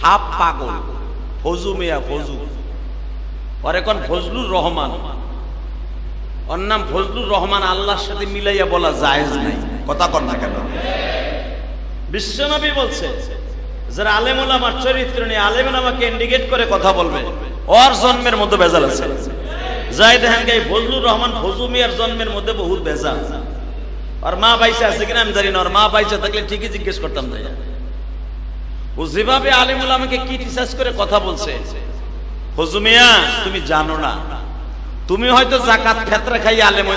Half পাগল, ফজু মিয়া ফজু, ওর এখন ফজলুর রহমান, ওর নাম ফজলুর রহমান, আল্লাহর সাথে মিলাইয়া বলা জায়েজ নাই। কথা কর না কেন? বিশ্বনবী বলছে যারা আলেম ওলামার চরিত্র নিয়ে আলেম ওলামাকে ইন্ডিকেট করে কথা বলবে, ওর জন্মের মধ্যে ভেজাল আছে। যাই দেখেন এই ফজলুর রহমান ফজু মিয়ার জন্মের মধ্যে বহুত ভেজাল। আর মা বাইসে আছে কিনা আমি জানি না, ওর মা বাইসে থাকলে ঠিকই জিজ্ঞেস করতাম। তাই ও যেভাবে আলেম ওলামাকে ক্রিটিসাইজ করে কথা বলছে, ফজু মিয়া তুমি জানো না, তুমি হয়তো যাকাত ফেতরা খাই আলেম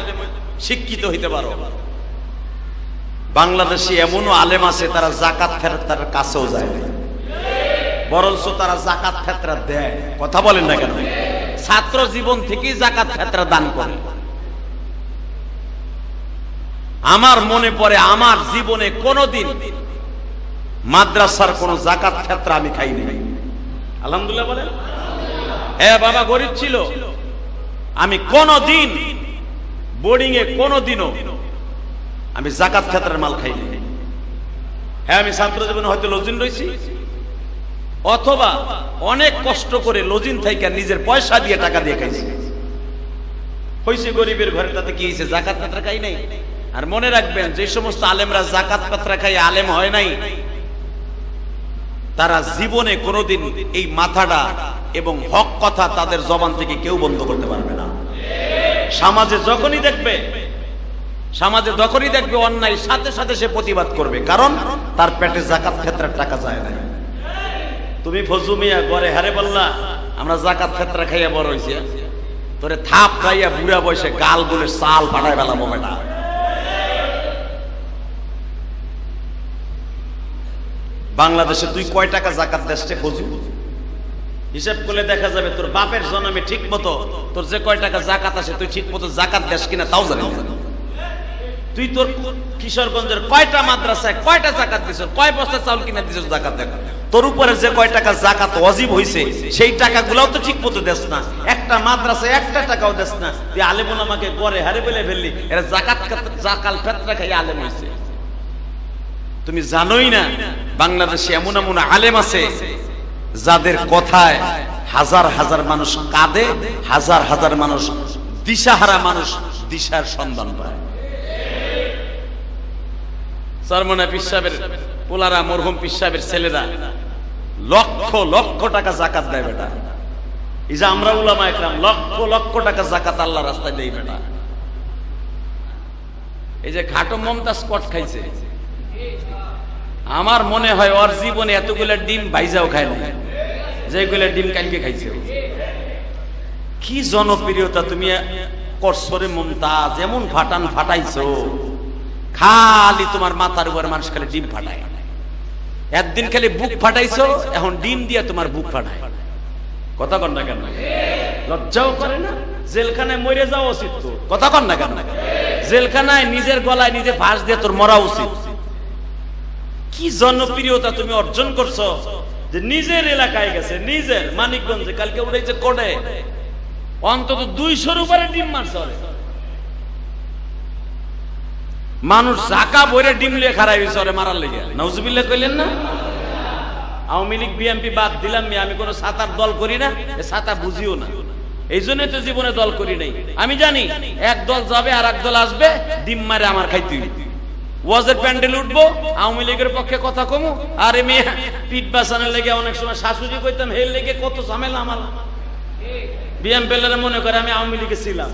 শিক্ষিত হইতে পারো। বাংলাদেশে এমনও আলেম আছে তারা যাকাত ফেতরার কাছেও যায় না, বরঞ্চ তারা যাকাত ফেতরা দেয়। কথা বলেন না কেন? ছাত্র জীবন থেকেই যাকাত ফেতরা দান করে। আমার মনে পড়ে আমার জীবনে কোনোদিন মাদ্রাসার কোন যাকাত ফেতরা আমি খাইনি। আলহামদুলিল্লাহ বলেন। হ্যাঁ বাবা গরিব ছিল, আমি কোনদিন বোর্ডিং এ কোনদিনও আমি যাকাত ফেতরার মাল খাইনি। হ্যাঁ আমি ছাত্র জীবনে হয়তো লজিন রয়েছি, অথবা অনেক কষ্ট করে লজিন থেকে নিজের পয়সা দিয়ে টাকা দিয়ে খাইছি। হইছে গরিবের ঘরে, তাতে কি হয়েছে? যাকাত ফেতরা খাই নাই। আর মনে রাখবেন, যে সমস্ত আলেমরা যাকাত ফেতরা খাই আলেম হয় নাই, তারা জীবনে কোনোদিন এই মাথাটা এবং হক কথা তাদের জবান থেকে কেউ বন্ধ করতে পারবে না। সমাজে যখনই দেখবে অন্যায়, সাথে সাথে সে প্রতিবাদ করবে, কারণ তার পেটে যাকাত ফেতরার টাকা যায় না। তুমি ফজু মিয়া ঘরে হারে বললা আমরা যাকাত ফেতরা খাইয়া বড় হইছি, তোরে থাপ খাইয়া বুড়া বয়সে গাল গুলে সাল ফাটাই ফেলাবো বেটা। বাংলাদেশে তুই কয় টাকা যাকাত দেশে ফজু? হিসাব করলে দেখা যাবে তোর বাপের জন্মে ঠিক মতো তোর যে কয় টাকা যাকাত আসে তুই ঠিক মতো যাকাত দেশ কিনা তাও জানি না। তুই তোর কিশোরগঞ্জের কয়টা মাদ্রাসায় কয়টা যাকাত দিছ, কয় বস্তা চাউল কিনা দিছ যাকাত দেখ। তোর উপরে যে কয় টাকা যাকাত ওয়াজিব হইছে সেই টাকাগুলোও তো ঠিক মতো দেস না। একটা মাদ্রাসায় একটা টাকাও দেস না। তুই আলেম ওলামাকে গড়ে হারে বলে ফেললি এরা যাকাত ফেতরা খাই আলেম হইছে। তুমি জানোই না বাংলাদেশে এমন এমন আলেম আছে যাদের কথায় হাজার হাজার মানুষ কাঁদে, হাজার হাজার মানুষ দিশাহারা মানুষ দিশার সন্ধান পায়। সরমনা পীর সাহেবের পোলারা, মরহুম পীর সাহেবের ছেলেরা লক্ষ লক্ষ টাকা যাকাত দেয় বেটা। এই যে আমরা উলামা একরাম লক্ষ লক্ষ টাকা যাকাত আল্লাহ রাস্তায় দেই বেটা। এই যে ঘাটো মমতাজ কট খাইছে, আমার মনে হয় ওর জীবনে এতগুলো ডিম ভাইজাও খায় না, যেগুলো ডিম কালকে খাইছে। কি জনপ্রিয়তা তুমি করছো রে মমতাজ, এমন ফাটাইছো, খালি তোমার মাথার উপর মানুষ খালি ডিম ফাটায়। একদিন খালি বুক ফাটাইছো, এখন ডিম দিয়ে তোমার বুক ফাটায়। কথা কন না কেন? লজ্জাও করে না? জেলখানায় মরে যাওয়া উচিত তো। কথা কন না কেন? জেলখানায় নিজের গলায় নিজে ফাঁস দিয়ে তোর মরা উচিত। কি জনপ্রিয়তা তুমি অর্জন করছো যে নিজের এলাকায় গেছে, নিজের মানিকগঞ্জে কালকে উঠেছে কোটে, অন্তত 200-র উপরে ডিম মারছে। মানুষ জাকা বইরে ডিম লিয়ে খারাই হয়েছে ওরে মারার লেগে। নাউজুবিল্লাহ কইলেন না? আওয়ামী লীগ বিএনপি বাদ দিলাম, আমি কোন সাতার দল করি না, সাতা বুঝিও না, এই জন্য তো জীবনে দল করি নাই। আমি জানি এক দল যাবে আর এক দল আসবে, ডিম মারে আমার খাইতে ওয়াজের প্যান্ডেল উঠবো, আওয়ামী লীগের পক্ষে কথা কমু, আর এমনি পিঠ বাঁচানোর লেগে অনেক সময় শাশুড়ি কইতাম হের লেগে কত ঝামেলা আমার। বিএনপি মনে করে আমি আওয়ামী লীগে ছিলাম,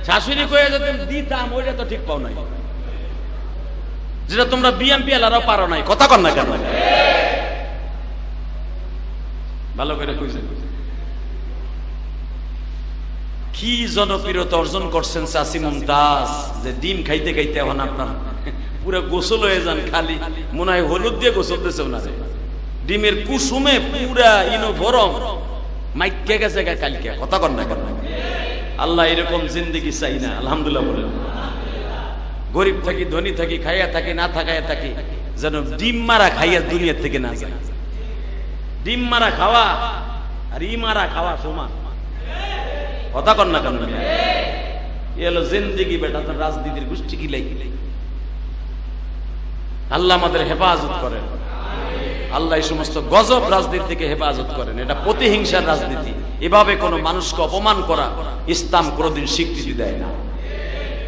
শাশুড়ি কয়ে যেতাম দিতাম, ওইটা তো ঠিক পাও নাই, যেটা তোমরা বিএনপি এলারাও পারো নাই। কথা কন না কেন? ভালো করে কইছে। কি জনপ্রিয়তা অর্জন করছেন চাচি মুমতাজ, যে ডিম খাইতে খাইতে এখন আপনার পুরো গোসল হয়ে যান, খালি মনে হয় হলুদ দিয়ে গোসল দিয়েছে ওনারে। ডিমের কুসুমে পুরা ইনো গরম মাইকে গেছে কালকে। কথা কন না কেন? আল্লাহ এরকম জিন্দেগি চাই না। আলহামদুলিল্লাহ বলেন। গরিব থাকি ধনী থাকি, খাইয়া থাকি না থাকাইয়া থাকি, যেন ডিম মারা খাইয়া দুনিয়ার থেকে না যায়। ডিম মারা খাওয়া আর ই মারা খাওয়া সমান। কথা কন না কেন? এ হলো জিন্দেগি বেটা, তোর রাজনীতির গোষ্ঠী কি লাগি। আল্লাহ আমাদের হেফাজত করেন। আল্লাহ এই সমস্ত গজব রাজনীতি থেকে হেফাজত করেন। এটা প্রতিহিংসার রাজনীতি। এভাবে কোনো মানুষকে অপমান করা ইসলাম কোনোদিন স্বীকৃতি দেয় না,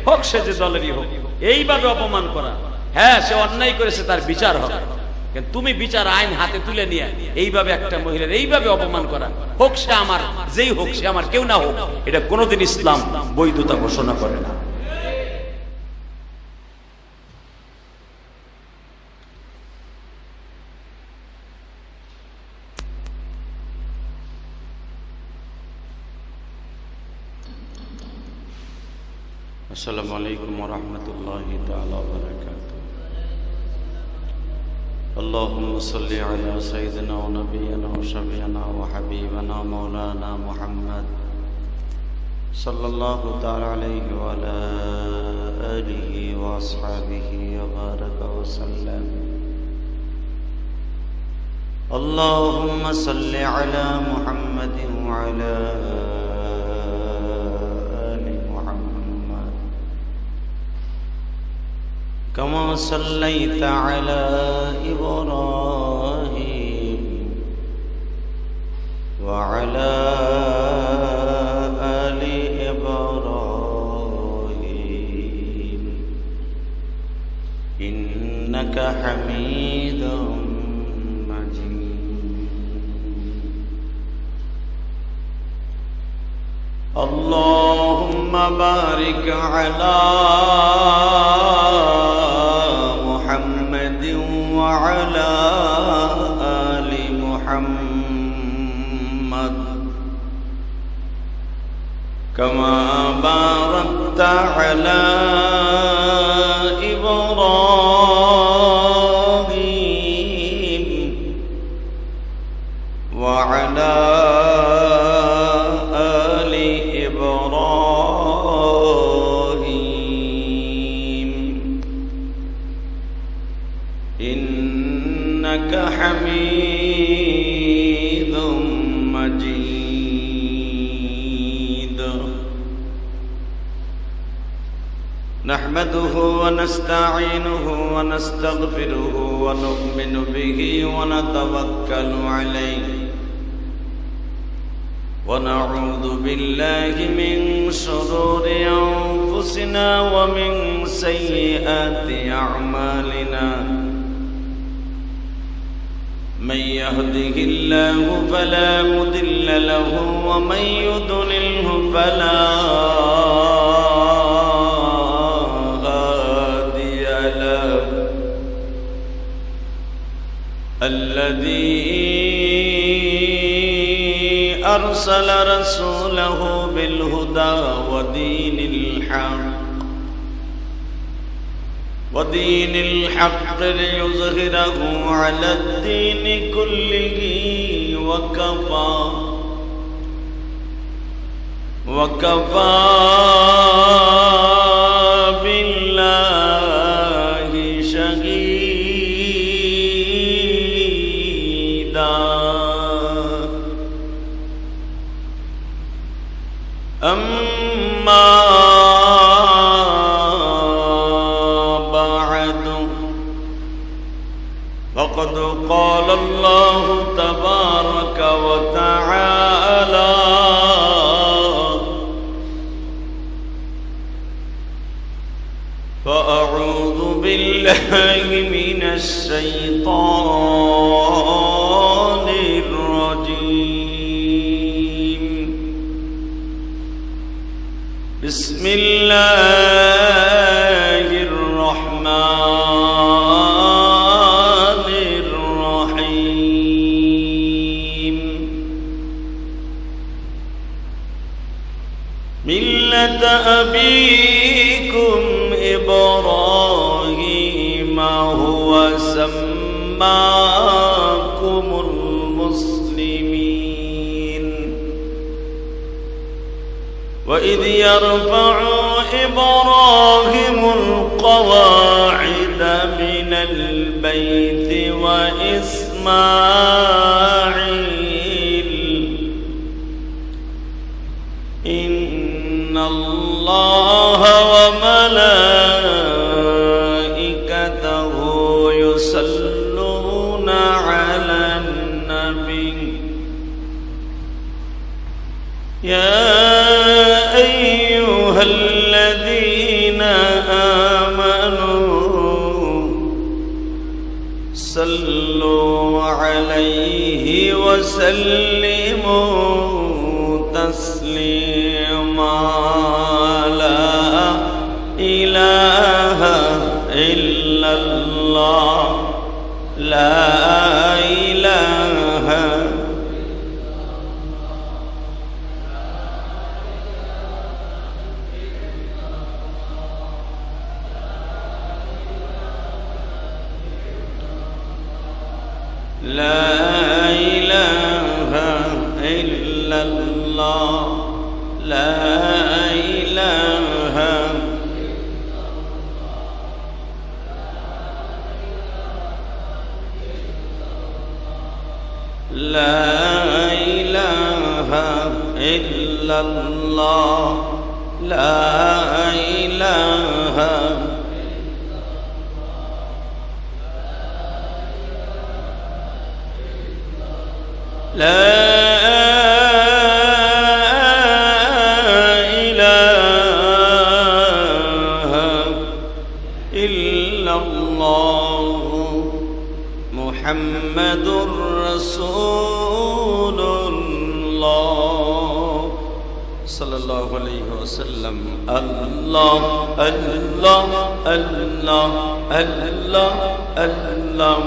হোক সে যে দলেরই হোক। এইভাবে অপমান করা, হ্যাঁ সে অন্যায় করেছে, তার বিচার হবে, কিন্তু তুমি বিচার আইন হাতে তুলে নিয়ে এইভাবে একটা মহিলার এইভাবে অপমান করা, হোক সে আমার, যেই হোক সে আমার, কেউ না হোক, এটা কোনোদিন ইসলাম বৈধতা ঘোষণা করে না। আসসালামু আলাইকুম ওয়া রাহমাতুল্লাহি তাআলা ওয়া বারাকাতুহু। আল্লাহুম্মা সাল্লি আলা সাইয়্যিদিনা ওয়া নাবিয়িনা ওয়া শাফি'িনা ওয়া হাবিবিনা মাওলানা মুহাম্মদ সাল্লাল্লাহু তাআলা আলাইহি ওয়া আলা আলিহি ওয়া আসহাবিহি ওয়া বারাকা ওয়া সাল্লাম। আল্লাহুম্মা সাল্লি আলা মুহাম্মাদিন ওয়া আলা كما صليت على إبراهيم وعلى آل إبراهيم إنك حميد مجيد. اللهم بارك على وعلى آل محمد كما باركت على إبراهيم وعلى آل إبراهيم إنك حميد مجيد. نحمده ونستعينه ونستغفره ونؤمن به ونتوكل عليه ونعوذ بالله من شرور أنفسنا ومن سيئات أعمالنا. من يهده الله فلا مضل له ومن يضلله فلا هادي له. الذي أرسل رسوله بالهدى ودين الحق ليظهره على الدين كله وكفى بالله شهيدا. أما فقد قال الله تبارك وتعالى: فأعوذ بالله من الشيطان الرجيم. بسم الله الرحمن الرحيم. ملة أبيكم إبراهيم هو سماكم المسلمين. وإذ يرفع إبراهيم القواعد من البيت وإسماعيل إن الله وملائكته يصلون على يا أيها الذين آمنوا صلوا عليه وسلموا تسليما لا إله إلا الله لا إله لا إله إلا الله لا إله لا إله إلا الله لا إله لا إله إلا الله محمد رسول الله صلى الله عليه وسلم الله الله الله الله الله الله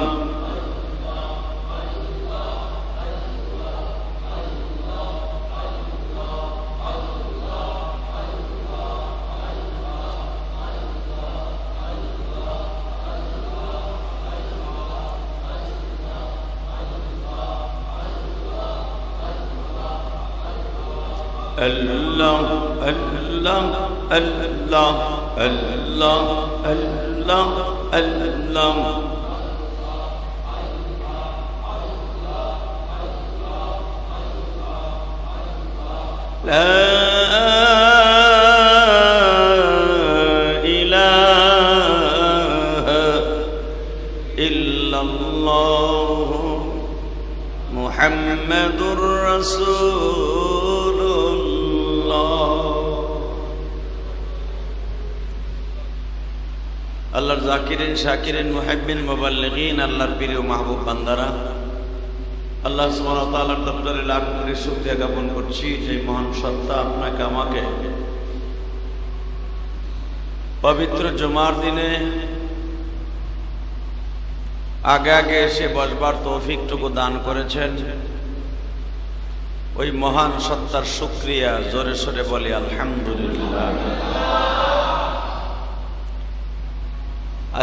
الله الله الله الله الله لا إله إلا الله محمد رسول আল্লাহর জাকিরিন শাকিরিন মুহিব্বিন মুবাল্লিগিন আল্লাহর প্রিয় মাহবুব বান্দারা আল্লাহ সুবহানাহু ওয়া তাআলার দরবারে লাখ কোটি শুকরিয়া জ্ঞাপন করছি যে মহান সত্তা আপনাকে আমাকে পবিত্র জুমার দিনে আগে আগে এসে বসবার তৌফিকটুকু দান করেছেন ওই মহান সত্তার শুকরিয়া জোরে সোরে বলি আলহামদুলিল্লাহ।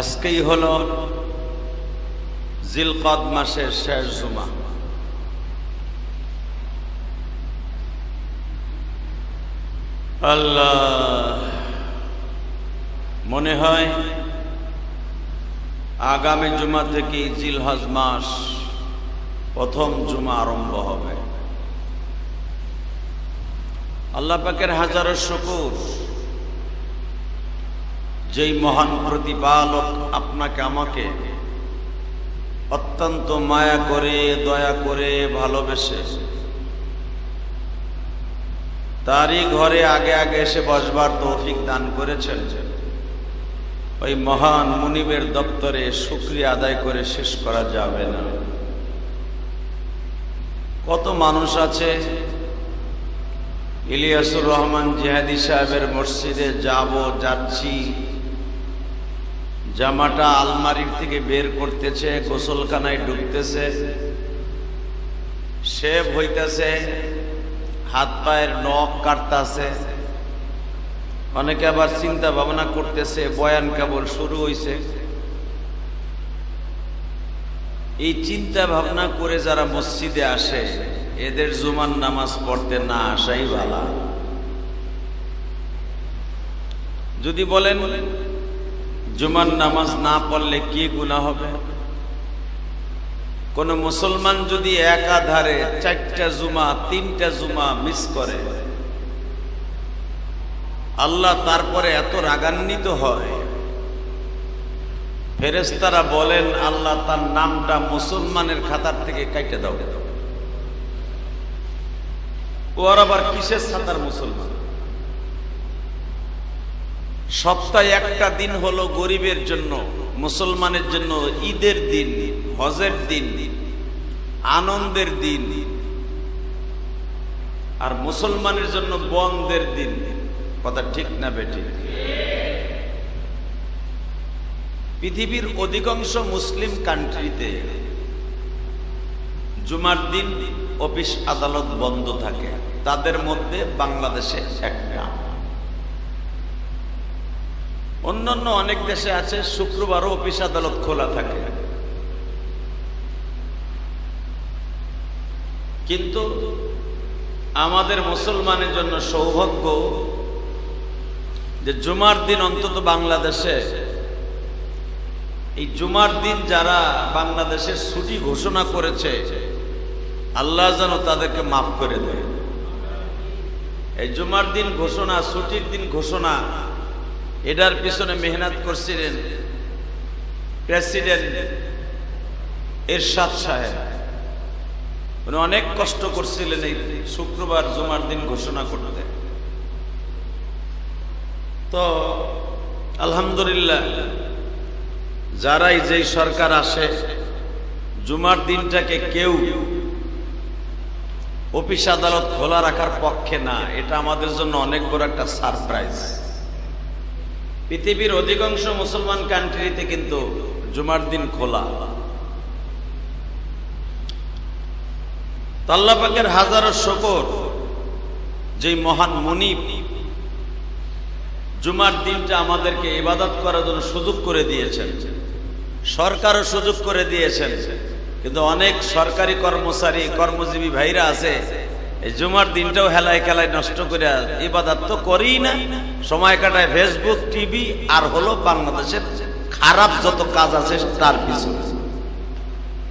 আজকেই হলো জিলকদ মাসের শেষ জুমা। আল্লাহ, মনে হয় আগামী জুমা থেকে জিলহজ মাস প্রথম জুমা আরম্ভ হবে। আল্লাহ পাকের হাজারো শুকর, যেই মহান প্রতিপালক আপনাকে আমাকে অত্যন্ত মায়া করে দয়া করে ভালোবেসে তারই ঘরে আগে আগে এসে বসবার তৌফিক দান করেছেন। ওই মহান মুনিবের দপ্তরে শুকরিয়া আদায় করে শেষ করা যাবে না। কত মানুষ আছে, ইলিয়াসুর রহমান জিহাদি সাহেবের মসজিদে যাচ্ছি, জামাটা আলমারির থেকে বের করতেছে, গোসলখানায় ঢুকতেছে, শেভ হইতেছে, হাত পায়ের নখ কাটতেছে। অনেকে আবার চিন্তা ভাবনা করতেছে বয়ান কেবল শুরু হইছে। এই চিন্তা ভাবনা করে যারা মসজিদে আসে এদের জুমার নামাজ পড়তে না আসাই ভালো। যদি বলেন জুমার নামাজ না পড়লে কি গুনাহ হবে? কোন মুসলমান যদি একাধারে 4টা জুমা 3টা জুমা মিস করে, আল্লাহ তারপরে এত রাগান্বিত হয়, ফেরেশতারা বলেন আল্লাহ তার নামটা মুসলমানের খাতার থেকে কাইটে দাও। ওর আবার কিসের ছাতার মুসলমান? সপ্তাহে একটা দিন হলো গরিবের জন্য, মুসলমানের জন্য ঈদের দিন, হজের দিন, আনন্দের দিন, আর মুসলমানের জন্য বন্ধের দিন। কথা ঠিক না বেটি? পৃথিবীর অধিকাংশ মুসলিম কান্ট্রিতে জুমার দিন অফিস আদালত বন্ধ থাকে, তাদের মধ্যে বাংলাদেশে একটা। অন্যান্য অনেক দেশে আছে শুক্রবারও অফিস আদালত খোলা থাকে। কিন্তু আমাদের মুসলমানের জন্য সৌভাগ্য যে জুমার দিন অন্তত বাংলাদেশে, এই জুমার দিন যারা বাংলাদেশের ছুটি ঘোষণা করেছে, আল্লাহ যেন তাদেরকে মাফ করে দেয়। এই জুমার দিন ঘোষণা, ছুটির দিন ঘোষণা, এটার পিছনে মেহনত করছিলেন প্রেসিডেন্ট এরশাদ সাহেব। উনি অনেক কষ্ট করছিলেন এই শুক্রবার জুমার দিন ঘোষণা করতে। তো আলহামদুলিল্লাহ, যারাই যেই সরকার আসে, জুমার দিনটাকে কেউ অফিস আদালত খোলা রাখার পক্ষে না। এটা আমাদের জন্য অনেক বড় একটা সারপ্রাইজ। পৃথিবীর অধিকাংশ মুসলমান কান্ট্রিতে কিন্তু জুমার দিন খোলা। আল্লাহ পাকের হাজারো শুকর, যেই মহান মুনিব জুমার দিনটা আমাদেরকে ইবাদত করার জন্য সুযোগ করে দিয়েছেন, সরকারও সুযোগ করে দিয়েছেন। কিন্তু অনেক সরকারি কর্মচারী, কর্মজীবী ভাইরা আছে, এই জুমার দিনটাও হেলায় খেলায় নষ্ট করে ইবাদত তো করেই না, সময় কাটায় ফেসবুক, টিভি, আর হলো বাংলাদেশের খারাপ যত কাজ আছে তার পিছনে।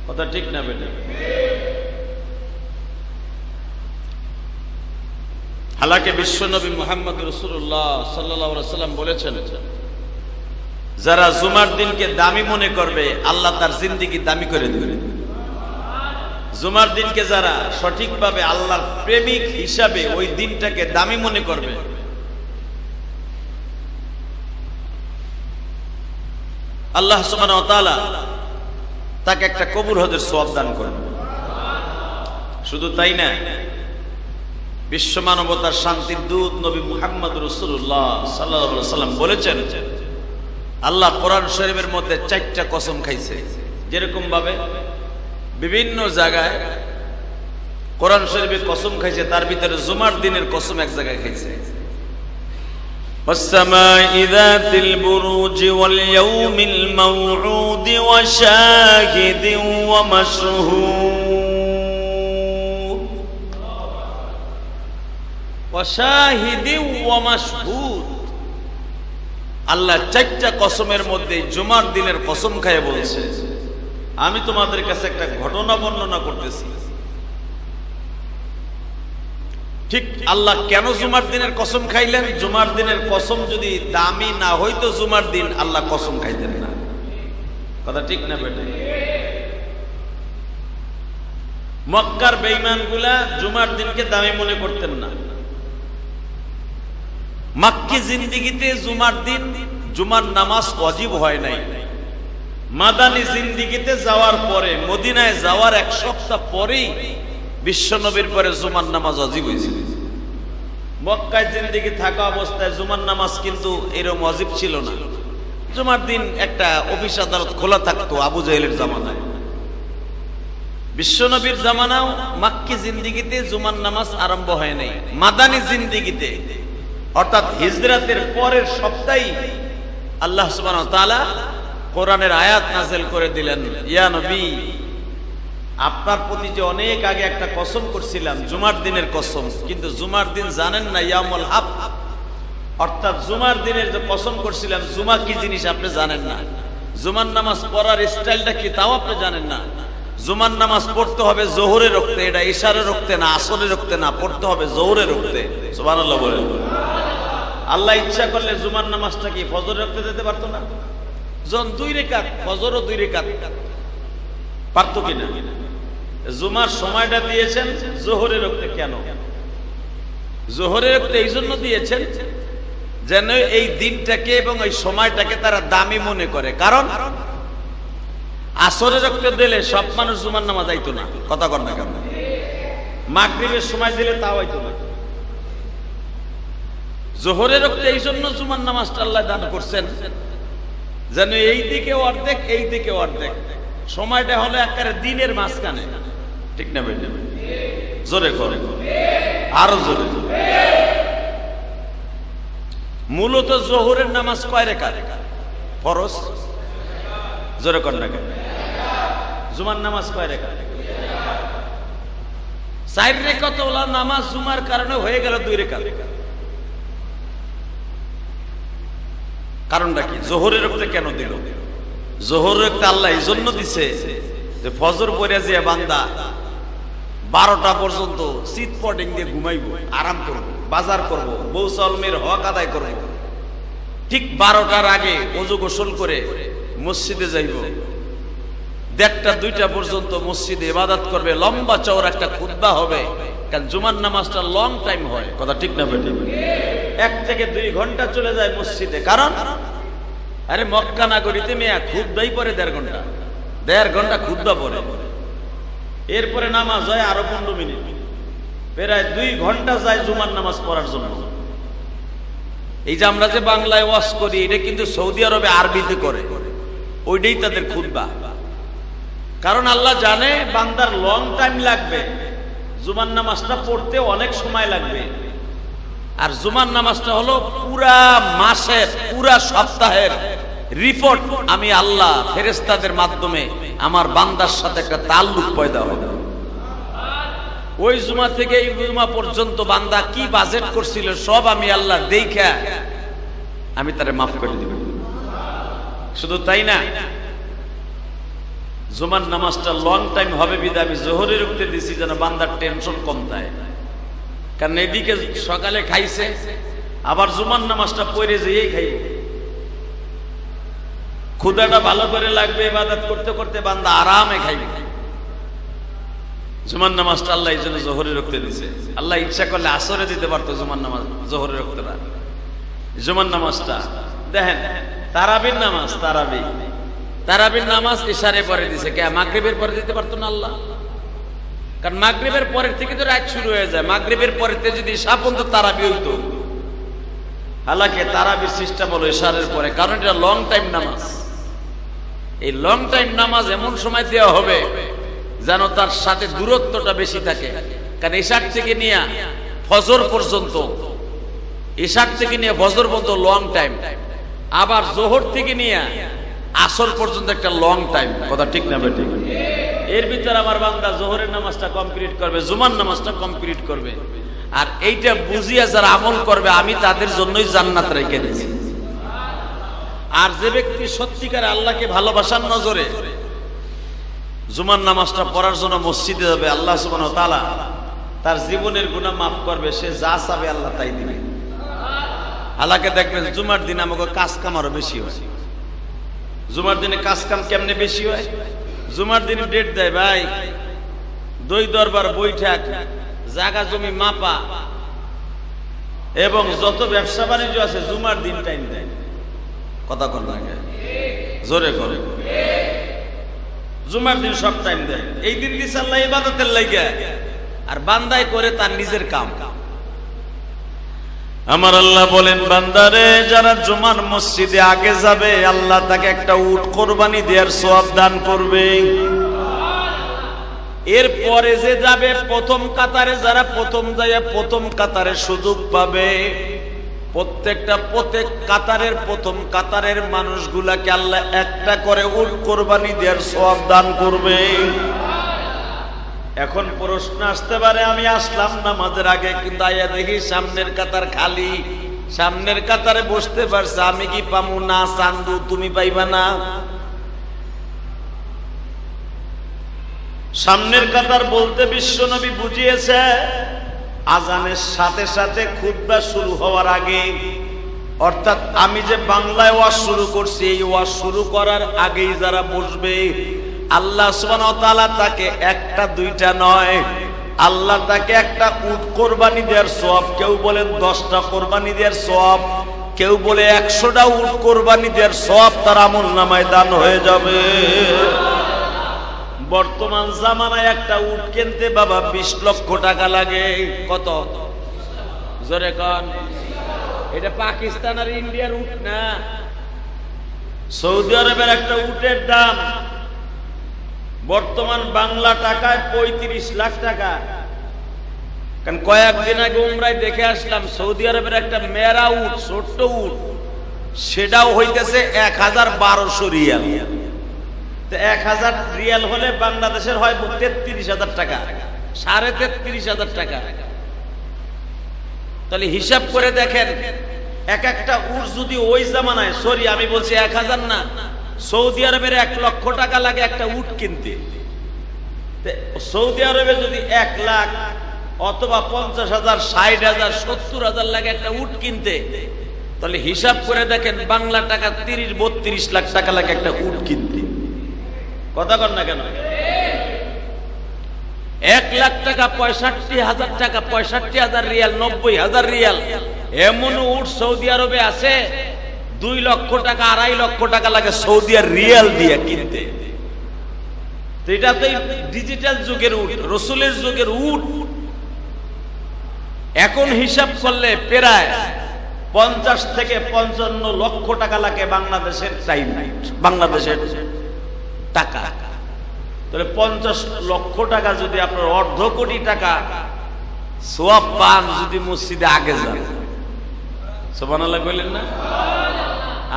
কথা ঠিক না বেটা? হালাকে বিশ্বনবী মুহাম্মদ রাসূলুল্লাহ সাল্লাল্লাহু আলাইহি ওয়াসাল্লাম বলেছেন, যারা জুমার দিনকে দামি মনে করবে, আল্লাহ তার জিন্দেগি দামি করে দেবে। জুমার দিনকে যারা সঠিকভাবে আল্লাহর প্রেমিক হিসাবে ওই দিনটাকে দামি মনে করবে, আল্লাহ সুবহানাহু ওয়া তাআলা তাকে একটা কবুল হজের সওয়াব দান করবে। শুধু তাই না, বিশ্ব মানবতার শান্তির দূত নবী মুহাম্মদ রাসূলুল্লাহ সাল্লাল্লাহু আলাইহি ওয়াসাল্লাম বলেছেন, আল্লাহ কোরআন শরীফের মধ্যে 4টা কসম খাইছে। যেরকম ভাবে বিভিন্ন জায়গায় কোরআন শরীফে কসম খাইছে, তার ভিতরে জুমার দিনের কসম এক জায়গায় খাইছে। والسماء ذات البروج واليوم الموعود وشاهد ومشهود وشاهد ومشهود। আল্লাহ 4টা কসমের মধ্যে জুমার দিনের কসম খায় বলছে। আমি তোমাদের কাছে একটা ঘটনা বর্ণনা করতেছি। ঠিক আল্লাহ কেন জুমার দিনের কসম খাইলেন? জুমার দিনের কসম যদি দামি না হইতো জুমার দিন, আল্লাহ কসম খাইতেন না। কথা ঠিক না বেটা? মক্কার বেঈমানগুলা জুমার দিনকে দামি মনে করতেন না। মক্কি জিন্দেগিতে জুমার দিন, জুমার নামাজ ওয়াজিব হয় নাই। মাদানী জিন্দেগিতে যাওয়ার পরে, মদিনায় যাওয়ার 1 সপ্তাহ পরেই বিশ্বনবীর পরে জুমার নামাজ ওয়াজিব হয়েছিল। মক্কায় জিন্দেগি থাকা অবস্থায় জুমার নামাজ কিন্তু এরকম ওয়াজিব ছিল না। জুমার দিন একটা অফিস আদালত খোলা থাকতো আবু জাহেলের জামানায়। বিশ্বনবীর জামানাও মক্কি জিন্দেগিতে জুমার নামাজ আরম্ভ হয় নাই। মাদানী জিন্দেগিতে অর্থাৎ হিজরাতের পরের সপ্তাহে আল্লাহ সুবহানাহু ওয়া তাআলা কোরআনের আয়াত নাযিল করে দিলেন, ইয়া নবী, আপনার প্রতি যে অনেক আগে একটা কসম করছিলাম, জুমার দিনের কসম, কিন্তু জুমার দিন জানেন না, ইয়াউমুল হাব, অর্থাৎ জুমার দিনের যে কসম করছিলাম, জুমা কি জিনিস আপনি জানেন না। জুমার নামাজ পড়ার স্টাইলটা কি তাও আপনি জানেন না। জুমার নামাজ পড়তে হবে জোহরে রক্তে, এটা ইশারে রক্তে না, আসরে রক্তে না, পড়তে হবে জোহরে রক্তে। সুবহানাল্লাহ বলেন। আল্লাহ ইচ্ছা করলে জুমার নামাজটা কি ফজর রক্তে দিতে পারতো না? যখন 2 রাকাত, ফজরও 2 রাকাত, পারতো কিনা? জুমার সময়টা দিয়েছেন জোহরে রক্তে। কেন? জোহরের ওয়াক্ত এই জন্য দিয়েছেন যেন এই দিনটাকে এবং এই সময়টাকে তারা দামি মনে করে। কারণ আসরের ওয়াক্ত দিলে সব মানুষ জুমার নামাজ আইতো না, কথা কর না কেন? মাগরিবের সময় দিলে তাও আইতো না। জোহরের ওয়াক্ত এই জন্য জুমার নামাজটা আল্লাহ দান করছেন যেন এই দিকে অর্ধেক এই দিকে অর্ধেক, সময়টা হলো একেবারে দিনের মাঝখানে, ঠিক না বেটা? জোরে করে, আরো জোরে। মূলত জোহরের নামাজ কয় রাকাত? ফরজ। জোরে কর না কেন? জুমার নামাজ কয় রাকাত? 4 রাকাত ওলা নামাজ জুমার কারণে হয়ে গেল 2 রাকাত। কারণটা কি? জোহরের ওয়াক্তে কেন দিল? জোহরের ওয়াক্তে আল্লাহ এই জন্য দিছে যে ফজর পড়ে যে বান্দা 12টা পর্যন্ত সিট পটিং দিয়ে ঘুমাইবো, আরাম করবো, বাজার করব, বউ সালমের হক আদায় করব, ঠিক 12টার আগে ওযু গোসল করে মসজিদে যাইব, 1টা 2টা পর্যন্ত মসজিদে ইবাদত করবে, লম্বা চওড়া একটা খুতবা হবে। কারণ জুমার নামাজটা লং টাইম হয়, কথা ঠিক না বেটি? 1 থেকে 2 ঘন্টা চলে যায় মসজিদে। কারণ আরে মক্কা নগরীতে মেয়া খুতবাই পরে 1.5 ঘন্টা, 1.5 ঘন্টা খুতবা পরে, এরপরে নামাজ হয় আরো 15 মিনিট, প্রায় 2 ঘন্টা যায় জুমার নামাজ পড়ার জন্য। এই যে আমরা যে বাংলায় ওয়াজ করি, এটা কিন্তু সৌদি আরবে আরবিতে করে, ওইটাই তাদের খুতবা। কারণ আল্লাহ জানে বান্দার লং টাইম লাগবে, জুমার নামাজটা পড়তে অনেক সময় লাগবে। আর জুমার নামাজটা হলো পুরা মাসের, পুরা সপ্তাহের রিপোর্ট। আমি আল্লাহ ফেরেশতাদের মাধ্যমে আমার বান্দার সাথে একটা তাল্লুক পয়দা হবে। ওই জুমা থেকে এই জুমা পর্যন্ত বান্দা কি বাজেট করছিল সব আমি আল্লাহ দেখা আমি তারে মাফ করে দেব। শুধু তাই না, জুমার নামাজটা লং টাইম হবে বিধায় আমি জোহরের ওয়াক্তে দিছি যেন বান্দার টেনশন কম থাকে। কারণ এদিকে সকালে খাইছে, আবার জুমার নামাজটা পড়ে যেয়েই খাইব, ক্ষুধাটা ভালো করে লাগবে, ইবাদত করতে করতে বান্দা আরামে খাইবে। জুমার নামাজটা আল্লাহ এই জন্য জোহরের ওয়াক্তে দিছে। আল্লাহ ইচ্ছা করলে আসরে দিতে পারতো জুমার নামাজ, জোহরের ওয়াক্তটা। জুমার নামাজটা দেখেন তারাবির নামাজ, তারাবির নামাজ ইশারে পরে দিছে, কে মাগরিবের পরে দিতে পারতো না আল্লাহ? কারণ মাগরিবের পরের থেকে তো রাত শুরু হয়ে যায়, মাগরিবের পরেতে যদি ঈশা পর্যন্ত তারাবি হইতো। হালাকে তারাবির সিস্টেম হলো ইশারের পরে, কারণ এটা লং টাইম নামাজ। এই লং টাইম নামাজ এমন সময় দেওয়া হবে যেন তার সাথে দূরত্বটা বেশি থাকে। কারণ ঈশার থেকে নিয়ে ফজর পর্যন্ত, ঈশার থেকে নিয়ে ফজর পর্যন্ত লং টাইম, আবার জোহর থেকে নিয়ে আসর পর্যন্ত একটা লং টাইম, কথা ঠিক না বেঠিক? এর ভিতরে আমার বান্দা জোহরের নামাজটা কমপ্লিট করবে, জুমার নামাজটা কমপ্লিট করবে। আর এইটা বুঝিয়া যারা আমল করবে আমি তাদের জন্যই জান্নাত রেখে দিয়েছি। আর যে ব্যক্তি সত্যিকার আল্লাহকে ভালোবাসার নজরে জুমার নামাজটা পড়ার জন্য মসজিদে যাবে, আল্লাহ সুবহানাহু ওয়া তাআলা তার জীবনের গুনাহ মাফ করবে, সে যা চাবে আল্লাহ তাই দিবে। আল্লাহকে দেখবেন জুমার দিন আমাকে কাজ কাম আরো বেশি হয়। জুমার দিনে কাজ কাম কেমনে বেশি হয়? জুমার দিন ডেট দেয় ভাই, দই দরবার বৈঠক, জায়গা জমি মাপা এবং যত ব্যবসা বাণিজ্য আছে জুমার দিন টাইম দেয়, কথা কর না জোরে করে, জুমার দিন সব টাইম দেয়। এই দিন দিছে আল্লাহ ইবাদতের লাইগা, আর বান্দাই করে তার নিজের কাম। আমার আল্লাহ বলেন বান্দারে যারা জুমার মসজিদে আগে যাবে আল্লাহ তাকে একটা উট কোরবানি দেওয়ার সওয়াব দান করবে। এরপরে যে যাবে প্রথম কাতারে, যারা প্রথম যায় প্রথম কাতারে সুযোগ পাবে, প্রত্যেক কাতারের প্রথম কাতারের মানুষগুলাকে আল্লাহ একটা করে উট কোরবানি দেওয়ার সওয়াব দান করবে। এখন প্রশ্ন আসতে পারে, আমি আসলাম নামাজের আগে কিন্তু আয়া দেখি সামনের কাতার খালি, সামনের কাতারে বসতে পারছে, আমি কি পামু না? চান্দু তুমি পাইবা না? সামনের কাতার বলতে বিশ্বনবী বুঝিয়েছে আজানের সাথে সাথে খুতবা শুরু হওয়ার আগে, অর্থাৎ আমি যে বাংলায় ওয়াজ শুরু করছি এই ওয়াজ শুরু করার আগেই যারা বসবে আল্লাহ সুবহানাহু ওয়া তাআলা তাকে একটা দুইটা নয় আল্লাহ তাকে একটা উট কোরবানি দেওয়ার সওয়াব, কেউ বলেন 10টা কোরবানি দেওয়ার সওয়াব, কেউ বলে 100টা উট কোরবানি দেওয়ার সওয়াব তার আমলনামায় দান হয়ে যাবে। বর্তমান জামানায় একটা উট কিনতে বাবা 20 লক্ষ টাকা লাগে। কত জোরে কোন? এটা পাকিস্তান আর ইন্ডিয়ার উট না, সৌদি আরবের একটা উটের দাম বর্তমান বাংলা টাকায় 35 লাখ টাকা। কারণ কয়েকদিন আগে উমরায় দেখে আসলাম সৌদি আরবের একটা মেরা উট, ছোট্ট উট, সেটাও হইতেছে 1012 রিয়াল। 1000 রিয়াল হলে বাংলাদেশের হয় 33,000 টাকা, 33,500 টাকা। তাহলে হিসাব করে দেখেন, এক একটা উট যদি ওই জামানায়, সরি আমি বলছি 1000 না, সৌদি আরবের 1 লক্ষ টাকা লাগে একটা উট কিনতে। সৌদি আরবে যদি 1 লাখ অথবা 50,000, 60,000, 70,000 লাগে একটা উট কিনতে, তাহলে হিসাব করে দেখেন বাংলা টাকা 30-32 লাখ টাকা লাগে একটা উট কিনতে। কথা কর না কেন? 1 লাখ টাকা 65,000 টাকা, 65,000 রিয়াল, 90,000 রিয়াল। এমন উট সৌদি আরবে আছে 2 লক্ষ টাকা, 2.5 লক্ষ টাকা লাগে সৌদি আর রিয়াল দিয়ে কিনতে। এটা তো ডিজিটাল যুগের উট, রসুলের যুগের উট। এখন হিসাব করলে প্রায় 50 থেকে 55 লক্ষ টাকা লাগে বাংলাদেশের টাইম, বাংলাদেশের টাকা। তাহলে 50 লক্ষ টাকা যদি আপনার অর্ধ কোটি টাকা সওয়াব পান যদি মসজিদে আগে যান, সুবহানাল্লাহ বললেন না?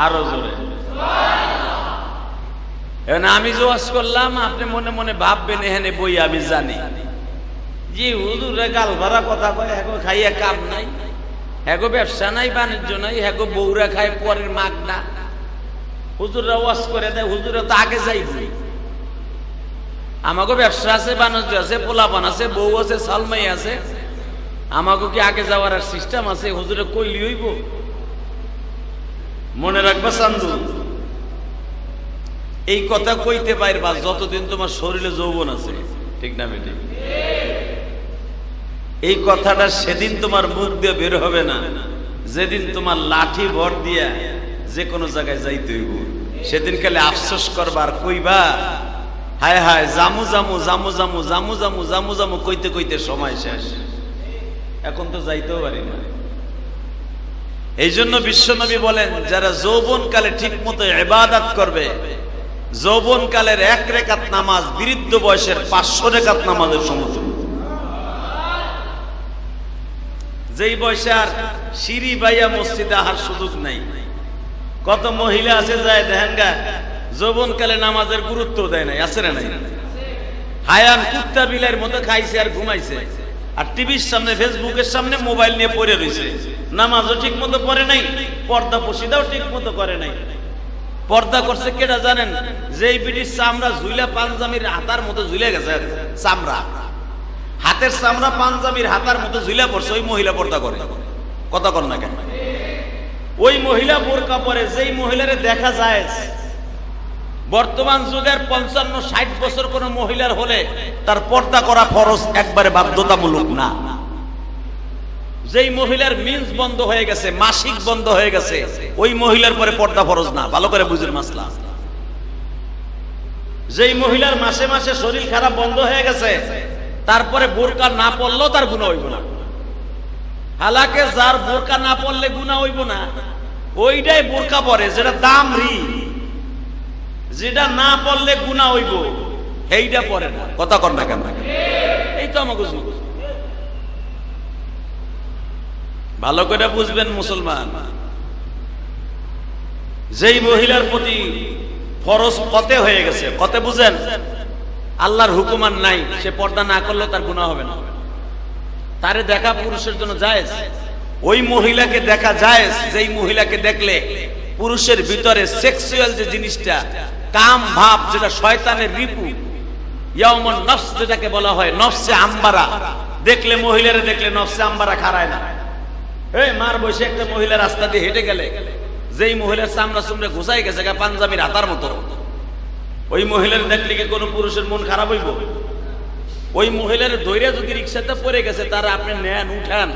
আরো জোরে সুবহানাল্লাহ। আমি যে ওয়াজ করলাম আপনি মনে মনে ভাববেন এখানে বই আমি জানি, জি হুজুরে গাল ভরা কথা কয়, হ্যাগো খাইয়া কাম নাই, হ্যাগো ব্যবসা নাই, বাণিজ্য নাই, হ্যাগো বউরা খায় পরের মাগ না, হুজুররা ওয়াজ করে দেয়, হুজুরা তো আগে যাইবে। আমাকে ব্যবসা আছে, বাণিজ্য আছে, পোলাপান আছে, বউ আছে, সালমাই আছে, আমাকে কি আগে যাওয়ার সিস্টেম আছে? হুজুরে কইলি হইব? মনে রাখবা চান্দু, এই কথা কইতে পারবা যতদিন তোমার শরীরে যৌবন আছে, ঠিক না বেটি? এই কথাটা সেদিন তোমার মুখ দিয়ে বের হবে না যেদিন তোমার লাঠি ভর দিয়া যে কোনো জায়গায় যাইতে হইব। সেদিন খালি আফসোস করবা আর কইবা, হায় হায় জামু জামু জামু জামু জামু জামু জামু জামু কইতে কইতে সময় শেষ, এখন তো যাইতেও পারি না। এই জন্য বিশ্বনবী বলেন, যারা যৌবন কালে ঠিক মতো ইবাদত করবে, যৌবন কালের 1 রাকাত নামাজ বৃদ্ধ বয়সের 500 রাকাত নামাজের সমতুল্য। যেই বয়সে আর সিঁড়ি বাইয়া মসজিদে আসার সুযোগ নাই, কত মহিলা আছে যায় দেখেন গা, যৌবন কালে নামাজের গুরুত্ব দেয় নাই, আছে না নাই? হায়ান কুত্তা বিলার মতো খাইছে আর ঘুমাইছে, আর টিভির সামনে, ফেসবুকের সামনে মোবাইল নিয়ে পড়ে রয়েছে, নামাজও ঠিক মতো পড়ে নাই, পর্দা পশিদাও ঠিক মতো করে নাই। পর্দা করছে কেটা জানেন? যেই বিটির চামড়া ঝুইলা পাঞ্জাবির হাতার মতো ঝুলে গেছে, চামড়া হাতের চামড়া পাঞ্জাবির হাতার মতো ঝুলে পড়ছে, ওই মহিলা পর্দা করে। কথা কর না কেন? ওই মহিলা বোরকা পরে, যেই মহিলারে দেখা যায় বর্তমান যুগের 55-60 বছর কোন মহিলার হলে তার পর্দা করা ফরজ, একবারে বাধ্যতামূলক না। যেই মহিলার মিন্স বন্ধ হয়ে গেছে, মাসিক বন্ধ হয়ে গেছে, ওই মহিলার পরে পর্দা ফরজ না। ভালো করে বুঝেন মাসলা। যেই মহিলার মাসে মাসে শরীর খারাপ বন্ধ হয়ে গেছে, তারপরে বোরকা না পড়লেও তার গুনাহ হইব না। হালাকে যার বোরকা না পড়লে গুনাহ হইব না, ওইটাই বোরকা পরে, যেটা দামরি, যেটা না পড়লে গুনাহ হইব এইটা পরে না। কথা কর না কেন? এই তো আমাকে ভালো করে বুঝবেন মুসলমান। যেই মহিলার প্রতি ফরজ কতে হয়ে গেছে, কতে বুঝেন? আল্লাহর হুকুম আর নাই, সে পর্দা না করলেও তার গুনাহ হবে না। তারে দেখা পুরুষের জন্য জায়েজ, ওই মহিলাকে দেখা জায়েজ যেই মহিলাকে দেখলে পুরুষের ভিতরে সেক্সুয়াল যে জিনিসটা, কাম ভাব, যেটা শয়তানের রিপু, ইয়াউমুন নফস যেটাকে বলা হয়, নফসে আম্বারা, দেখলে মহিলারে দেখলে নফসে আম্বারা খারায় না। এই মার বসে একটা মহিলা রাস্তা দিয়ে হেঁটে গেলে, যেই মহিলার চামড়া চুমড়ে ঘুষাই গেছে পাঞ্জাবির হাতার মতো, ওই মহিলার দেখলে কি কোনো পুরুষের মন খারাপ হইব? ওই মহিলার দৈরা যদি রিক্সাতে পড়ে গেছে তারা আপনি নেন উঠান,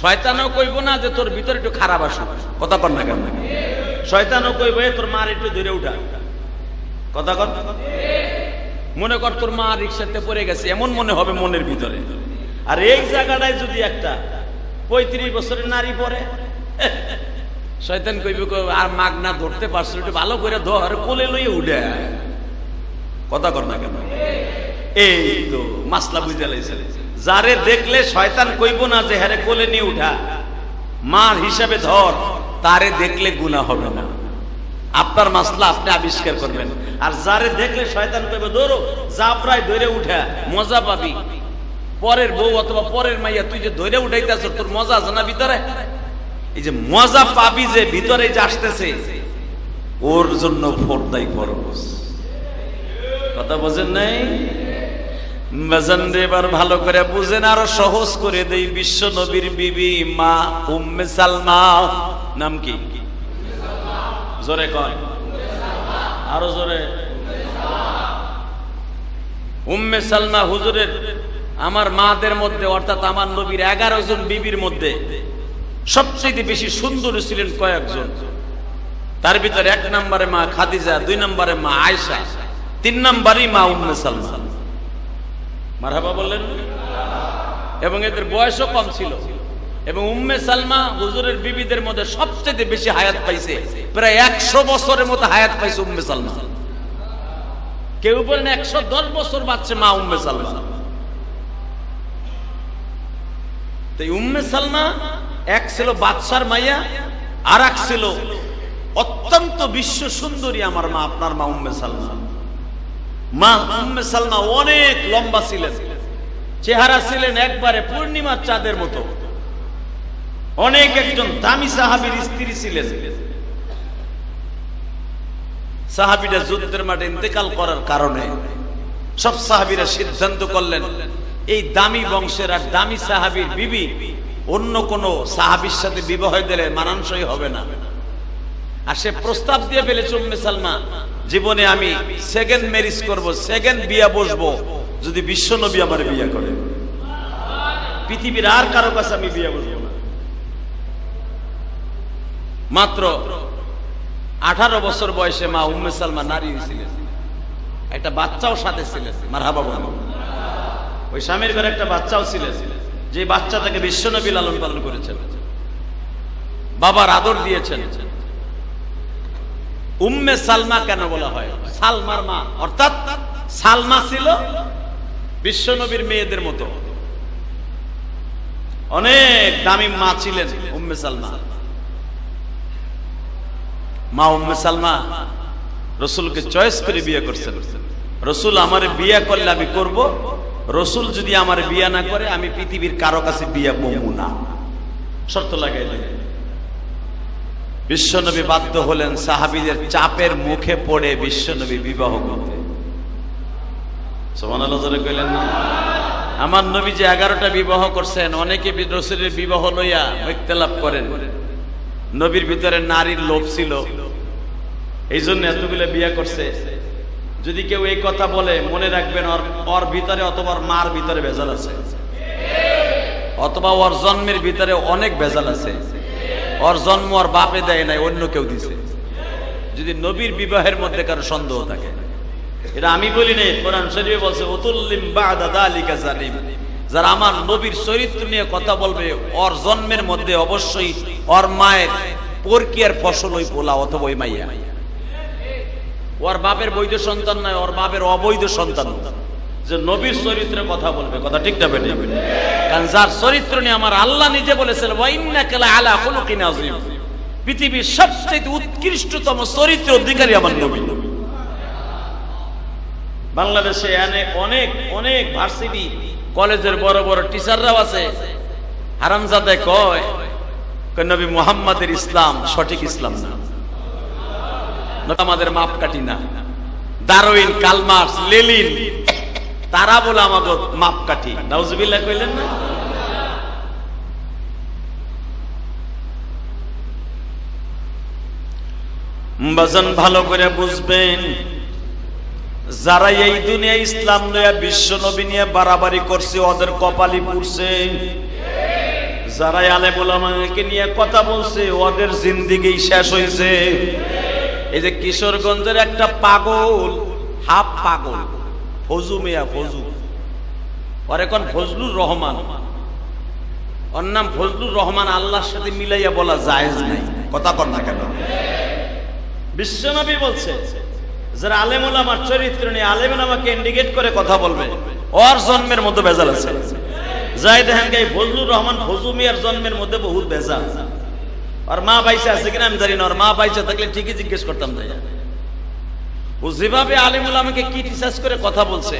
শয়তানও কইব না যে তোর ভিতরে একটু খারাপ আসুক, কথা কর না কেন? শয়তানও কইব তোর মার একটু ধরে উঠা, কথা কর। মনে কর তোর মা রিক্সাতে পড়ে গেছে, এমন মনে হবে মনের ভিতরে। আর এই জায়গাটায় যদি একটা 35 বছরের নারী পড়ে, শয়তান কইব আর মাগ না ধরতে পারছো, একটু ভালো করে ধর, কোলে লইয়ে উঠে, কথা কর না কেন? এই তো মাসলা বুঝে লাইছে। যারে দেখলে শয়তান কইব না যে হারে কোলে নিয়ে উঠা, মার হিসাবে ধর, তারে দেখলে গুনাহ হবে না। আপনার মাসলা আপনি আবিষ্কার করবেন। আর যারে দেখলে শয়তান কইব ধরো যা প্রায় ধরে উঠা, মজা পাবি। পরের বউ অথবা পরের মাইয়া তুই যে ধরে উঠাইতেছ, তোর মজা আছে না ভিতরে? এই যে মজা পাবি যে ভিতরে যে আসতেছে, ওর জন্য ফরদাই ফরজ, কথা বোঝেন নাই? এবার ভালো করে বুঝেন, আরো সহজ করে দেই। বিশ্ব নবীর বিবি মা উম্মে সালমা, নাম কি? জোরে কয়, আরো জোরে। উম্মে সালমা হুজুরের, আমার মাদের মধ্যে অর্থাৎ আমার নবীর 11 জন বিবির মধ্যে সবচেয়ে বেশি সুন্দর ছিলেন কয়েকজন। তার ভিতরে 1 নম্বরে মা খাদিজা, 2 নম্বরে মা আয়েশা, 3 নম্বরই মা উম্মে সালমা। মারহাবা বললেন? এবং এদের বয়সও কম ছিল। এবং উম্মে সালমা হুজুরের বিবিদের মধ্যে সবচেয়ে বেশি হায়াত পাইছে, প্রায় 100 বছরের মতো হায়াত পাইছে উম্মে সালমা। কেউ বলেন 110 বছর বাঁচছে মা উম্মে সালমা। তাই উম্মে সালমা এক ছিল বাদশার মাইয়া, আর এক ছিল অত্যন্ত বিশ্ব সুন্দরী আমার মা, আপনার মা উম্মে সালমা। মা উম্মে সালমা অনেক লম্বা ছিলেন, চেহারা ছিলেন একবারে পূর্ণিমার চাঁদের মতো। অনেক একজন দামি সাহাবীর স্ত্রী ছিলেন। সাহাবীরা যুদ্ধের মাঠে ইন্তেকাল করার কারণে সব সাহাবীরা সিদ্ধান্ত করলেন, এই দামি বংশের আর দামি সাহাবীর বিবি অন্য কোন সাহাবীর সাথে বিবাহ দিলে মানানসই হবে না। আর সে প্রস্তাব দিয়ে ফেলেছে উম্মে সালমা, জীবনে আমি সেকেন্ড ম্যারেজ করব, সেকেন্ড বিয়া বসবো যদি বিশ্ব নবী আমার বিয়া করে। পৃথিবীর আর কারো কাছে আমি বিয়া বসবো না। মাত্র 18 বছর বয়সে মা উম্মে সালমা নারী ছিলেন, একটা বাচ্চাও সাথে ছিলেন। মারহাবা বলুন। ওই স্বামীর ঘরে একটা বাচ্চাও ছিলেন, যে বাচ্চাটাকে বিশ্ব নবী লালন পালন করেছেন, বাবার আদর দিয়েছেন। উম্মে সালমা কেন বলা হয়? সালমার মা, অর্থাৎ সালমা ছিল বিশ্ব নবীর মেয়েদের মতো। অনেক দামি মা ছিলেন উম্মে সালমা। মা উম্মে সালমা রসুলকে চয়েস করে বিয়ে করছেন। রসুল আমারে বিয়ে করলে আমি করব, রসুল যদি আমার বিয়ে না করে আমি পৃথিবীর কারো কাছে বিয়ে বলবো না, শর্ত লাগাইলেন। বিশ্বনবী বাধ্য হলেন সাহাবীদের চাপের মুখে পড়ে বিশ্বনবী বিবাহ করতে। সুবহানাল্লাহ জোরে কইলেন না? আমার নবী যে 11টা বিবাহ করছেন, অনেকে রসুলের বিবাহ লইয়া ইখতিলাফ করেন। নবীর ভিতরে নারীর লোভ ছিল, এই জন্য এতগুলো বিয়ে করছে। যদি কেউ এই কথা বলে মনে রাখবেন, ওর ভিতরে অথবা ওর মার ভিতরে ভেজাল আছে, অথবা ওর জন্মের ভিতরে অনেক ভেজাল আছে। ওর জন্ম ওর বাপে দেয় নাই, অন্য কেউ দিছে। যদি নবীর বিবাহের মধ্যে কারো সন্দেহ থাকে, এটা আমি বলি নাই, কোরআন শরীফে বলছে উতুল্লিম বাদা যালিকা জালিম। যারা আমার নবীর চরিত্র নিয়ে কথা বলবে, ওর জন্মের মধ্যে অবশ্যই ওর মায়ের পরকিয়ার ফসল ওই পোলা অথবা ওই মাইয়া। ওর বাপের বৈধ সন্তান নয়, ওর বাপের অবৈধ সন্তান। যে নবীর চরিত্রে কথা বলবে, কথা ঠিক না বেঠিক? কারণ যার চরিত্র নিয়ে আমার আল্লাহ নিজে বলেছেন ওয়া ইন্নাকা লাআলা খুলুকিন আযীম, পৃথিবীর সবচেয়ে উৎকৃষ্টতম চরিত্র অধিকারী আমার নবী। বাংলাদেশে অনেক অনেক ভার্সিটি কলেজের বড় বড় টিচাররাও আছে, হারামজাদা কয় নবী মুহাম্মাদের ইসলাম সঠিক ইসলাম না, আমাদের মাপকাঠি না। দারউইন, কার্ল মার্কস, লেনিন তারা বলে আমাকে মাপকাঠি। নাউজুবিল্লাহ কইলেন না? বাজান ভালো করে বুঝবেন, যারা এই দুনিয়া ইসলাম লইয়া বিশ্ব নবী নিয়ে বাড়াবাড়ি করছে ওদের কপালি পুড়ছে। যারা আলেম ওলামাকে নিয়ে কথা বলছে ওদের জিন্দেগি শেষ হয়েছে। এই যে কিশোরগঞ্জের একটা পাগল, হাফ পাগল, ফজু মিয়া, ফজু, ওর এখন ফজলুর রহমান, ওর নাম ফজলুর রহমান, আল্লাহর সাথে মিলাইয়া বলা জায়েজ নাই। কথা কর না কেন? বিশ্বনবী বলছে যারা আলেম ওলামার চরিত্র নিয়ে আলেম ওলামাকে ইন্ডিকেট করে কথা বলবে ওর জন্মের মধ্যে ভেজাল আছে। যাই দেখেন এই ফজলুর রহমান ফজু মিয়ার জন্মের মধ্যে বহুত ভেজাল। আর মা বাইসে আছে কিনা আমি জানি না, ওর মা বাইসে থাকলে ঠিকই জিজ্ঞেস করতাম। তাই ও যেভাবে আলেম ওলামাকে ক্রিটিসাইজ করে কথা বলছে,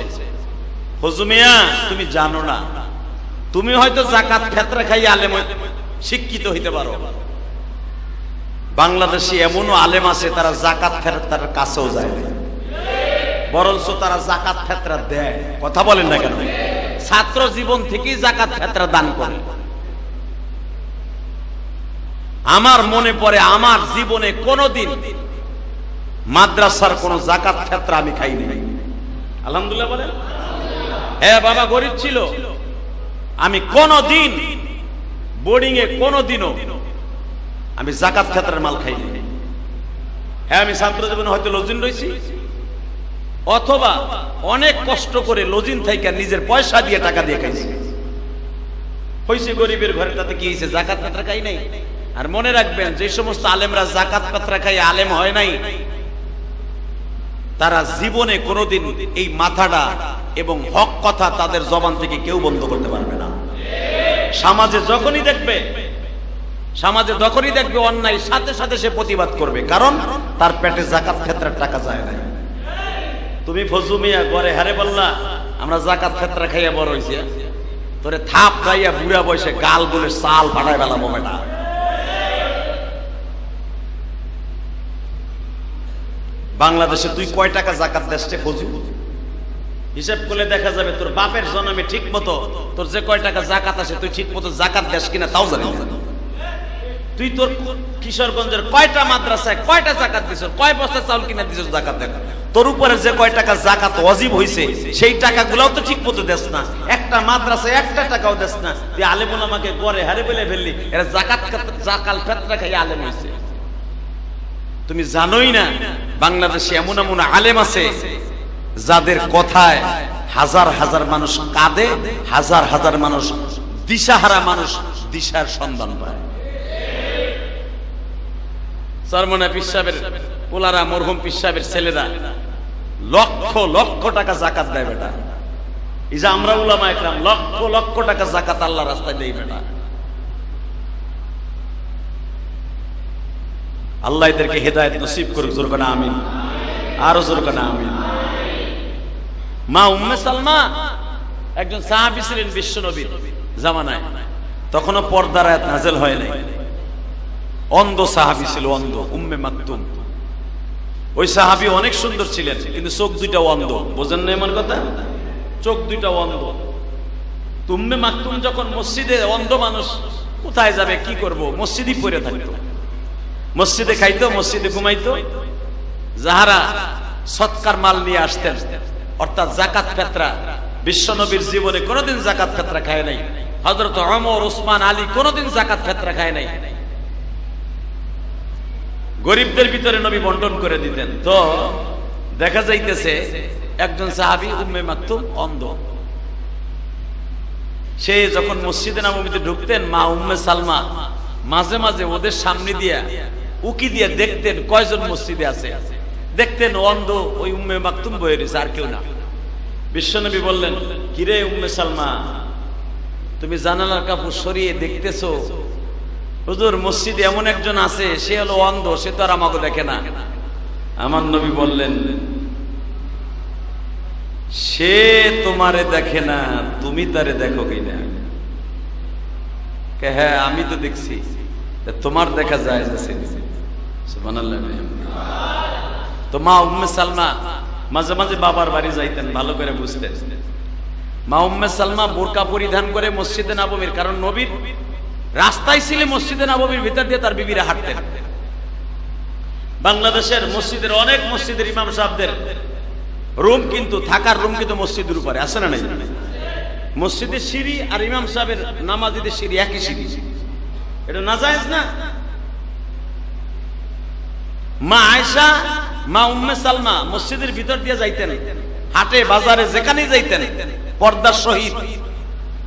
ফজু মিয়া তুমি জানো না, তুমি হয়তো যাকাত ফেতরা খাই আলেম শিক্ষিত হইতে পারো। বাংলাদেশে এমনও আলেম আছে তারা যাকাত ফেতরার কাছেও যায় না, বরঞ্চ তারা যাকাত ফেতরা দেয়। কথা বলেন না কেন? ছাত্র জীবন থেকেই যাকাত ফেতরা দান করে। আমার মনে পড়ে আমার জীবনে কোনোদিন মাদ্রাসার কোন যাকাত ফেতরা আমি খাইনি। আলহামদুলিল্লাহ বলেন। হ্যাঁ বাবা গরিব ছিল, আমি কোনদিন বোর্ডিং এ কোনদিনও আমি যাকাত ফেতরার মাল খাইনি। হ্যাঁ আমি ছাত্র জীবনে হয়তো লজিন রয়েছি, অথবা অনেক কষ্ট করে লজিন থেকে নিজের পয়সা দিয়ে টাকা দিয়ে খাইছি। হইছে গরিবের ঘরে, তাতে কি হয়েছে? যাকাত ফেতরা খাই নাই। আর মনে রাখবেন যে সমস্ত আলেমরা যাকাত ফেতরা খাই আলেম হয় নাই, তারা জীবনে কোনোদিন এই মাথাটা এবং হক কথা তাদের জবান থেকে কেউ বন্ধ করতে পারবে না। সমাজে যখনই দেখবে অন্যায়, সাথে সাথে সে প্রতিবাদ করবে, কারণ তার পেটে যাকাত ফেতরার টাকা যায় না। তুমি ফজু মিয়া ঘরে হারে বললা আমরা যাকাত ফেতরা খাইয়া বড় হইছে, তোরে থাপ খাইয়া বুড়া বয়সে গাল বলে সাল ফাটাই বেলাবো বেটা। বাংলাদেশে তুই কয় টাকা যাকাত দেশে ফজু? হিসাব করলে দেখা যাবে তোর বাপের জন্মে ঠিক মতো তোর যে কয় টাকা যাকাত আছে তুই ঠিক মতো যাকাত দেশ কিনা তাও জানি না। তুই তোর কিশোরগঞ্জের কয়টা মাদ্রাসায় কয়টা যাকাত দিছ, কয় বস্তা চাউল কিনা দিছ যাকাত দেখ। তোর উপরে যে কয় টাকা যাকাত ওয়াজিব হইছে সেই টাকাগুলোও তো ঠিক মতো দেস না। একটা মাদ্রাসায় একটা টাকাও দেস না। তুই আলেম ওলামাকে গড়ে হারে বলে ফেললি এরা যাকাত ফেতরা খাই আলেম হইছে। তুমি জানোই না বাংলাদেশে এমন এমন আলেম আছে যাদের কথায় হাজার হাজার মানুষ কাঁদে, হাজার হাজার মানুষ দিশাহারা মানুষ দিশার সন্ধান পায়। সরমনা পীর সাহেবের পোলারা, মরহুম পীর সাহেবের ছেলেরা লক্ষ লক্ষ টাকা যাকাত দেয় বেটা। এই যে আমরা উলামা একরাম লক্ষ লক্ষ টাকা যাকাত আল্লাহর রাস্তায় দেই বেটা। আল্লাহ এদেরকে হেদায়েত নসিব করুক। জোর করে আমিন, আরো জোর করে আমিন। মা উম্মে সালমা একজন সাহাবী ছিলেন বিশ্ব নবীর জামানায়, তখনও পর্দার আয়াত নাযিল হয় নাই। অন্ধ সাহাবী ছিল, অন্ধ, উম্মে মাকতুম। ওই সাহাবী অনেক সুন্দর ছিলেন, কিন্তু চোখ দুইটাও অন্ধ। বোঝেন না এমন কথা? চোখ দুইটাও অন্ধ। উম্মে মাকতুম যখন মসজিদে, অন্ধ মানুষ কোথায় যাবে কি করব, মসজিদই পড়ে থাকতো, মসজিদে খাইতো, মসজিদে ঘুমাইতো। যাহারা সৎকার মাল নিয়ে আসতেন, অর্থাৎ যাকাত ফেতরা, বিশ্ব নবীর জীবনে কোনোদিন যাকাত ফেতরা খায় নাই। হযরত ওমর, ওসমান, আলী কোনোদিন যাকাত ফেতরা খায় নাই। গরিবদের ভিতরে নবী বন্টন করে দিতেন। তো দেখা যাইতেছে একজন সাহাবী উম্মে মাকতুম অন্ধ, সে যখন মসজিদে নববীতে ঢুকতেন, মা উম্মে সালমা মাঝে মাঝে ওদের সামনে দিয়া উকি দিয়ে দেখতেন কয়জন মসজিদে আছে। দেখতেন অন্ধ ওই উম্মে মাকতুম বয়ে রয়েছে, আর কেউ না। বিশ্বনবী বললেন, কিরে উম্মে সালমা, তুমি জানালার কাপড় সরিয়ে দেখতেছো? হুজুর মসজিদে এমন একজন আছে, সে হলো অন্ধ, সে তো আর আমাকে দেখে না। আমার নবী বললেন, সে তোমারে দেখে না, তুমি তারে দেখো কিনা? হ্যাঁ আমি তো দেখছি। তোমার দেখা যায় সুবহানাল্লাহ। তো মা উম্মে সালমা মাঝে মাঝে বাবার বাড়ি যাইতেন, ভালো করে বুঝতেন। মা উম্মে সালমা বোরকা পরিধান করে মসজিদে নববীর, কারণ নবীর রাস্তায় ছিল মসজিদে নববীর ভিতর দিয়ে তার বিবিরা হাঁটতেন। বাংলাদেশের মসজিদের অনেক মসজিদের ইমাম সাহেবদের রুম কিন্তু থাকার রুম কিন্তু মসজিদের উপরে আছে না নাই? মসজিদের সিঁড়ি আর ইমাম সাহেবের নামাজীদের সিঁড়ি একই সিঁড়ি, এটা নাজায়েজ না? মা আয়েশা, মা উম্মে সালমা মসজিদের ভিতর দিয়ে যাইতেন, হাটে বাজারে যেখানেই যাইতেন পর্দার সহিত।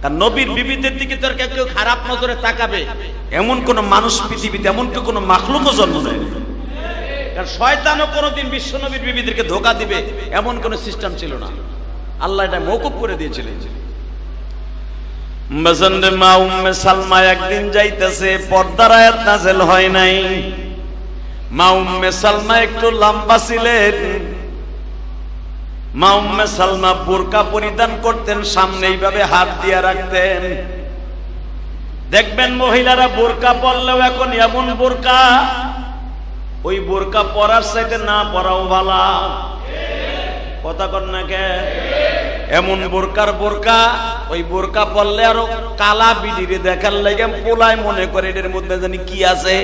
কারণ নবীর বিবিদের দিকে তো কেউ খারাপ নজরে তাকাবে এমন কোন মানুষ পৃথিবীতে, এমন কোন মাখলুকও জন্ম নেয়। কারণ শয়তানও কোনোদিন বিশ্ব নবীর বিবিদেরকে ধোঁকা দিবে এমন কোন সিস্টেম ছিল না, আল্লাহ এটা মওকুফ করে দিয়েছিলেন। মা উম্মে সালমা একদিন যাইতেছে, পর্দার আয়াত নাযিল হয় নাই। মা উম্মে সালমা একটু লম্বা ছিলেন। মা উম্মে সালমা বোরকা পরিধান করতেন, সামনে এইভাবে হাত দিয়ে রাখতেন। দেখবেন মহিলারা বোরকা পরলেও এখন এমন বোরকা, ওই বোরকা পরার চাইতে না পরাও ভালো। কথা কন না কে? এমন বোরকার বোরকা, ওই বোরকা পরলে আরো কালা বিডিরে দেখার লাগে পোলায় মনে করে এর মধ্যে জানি কি আছে।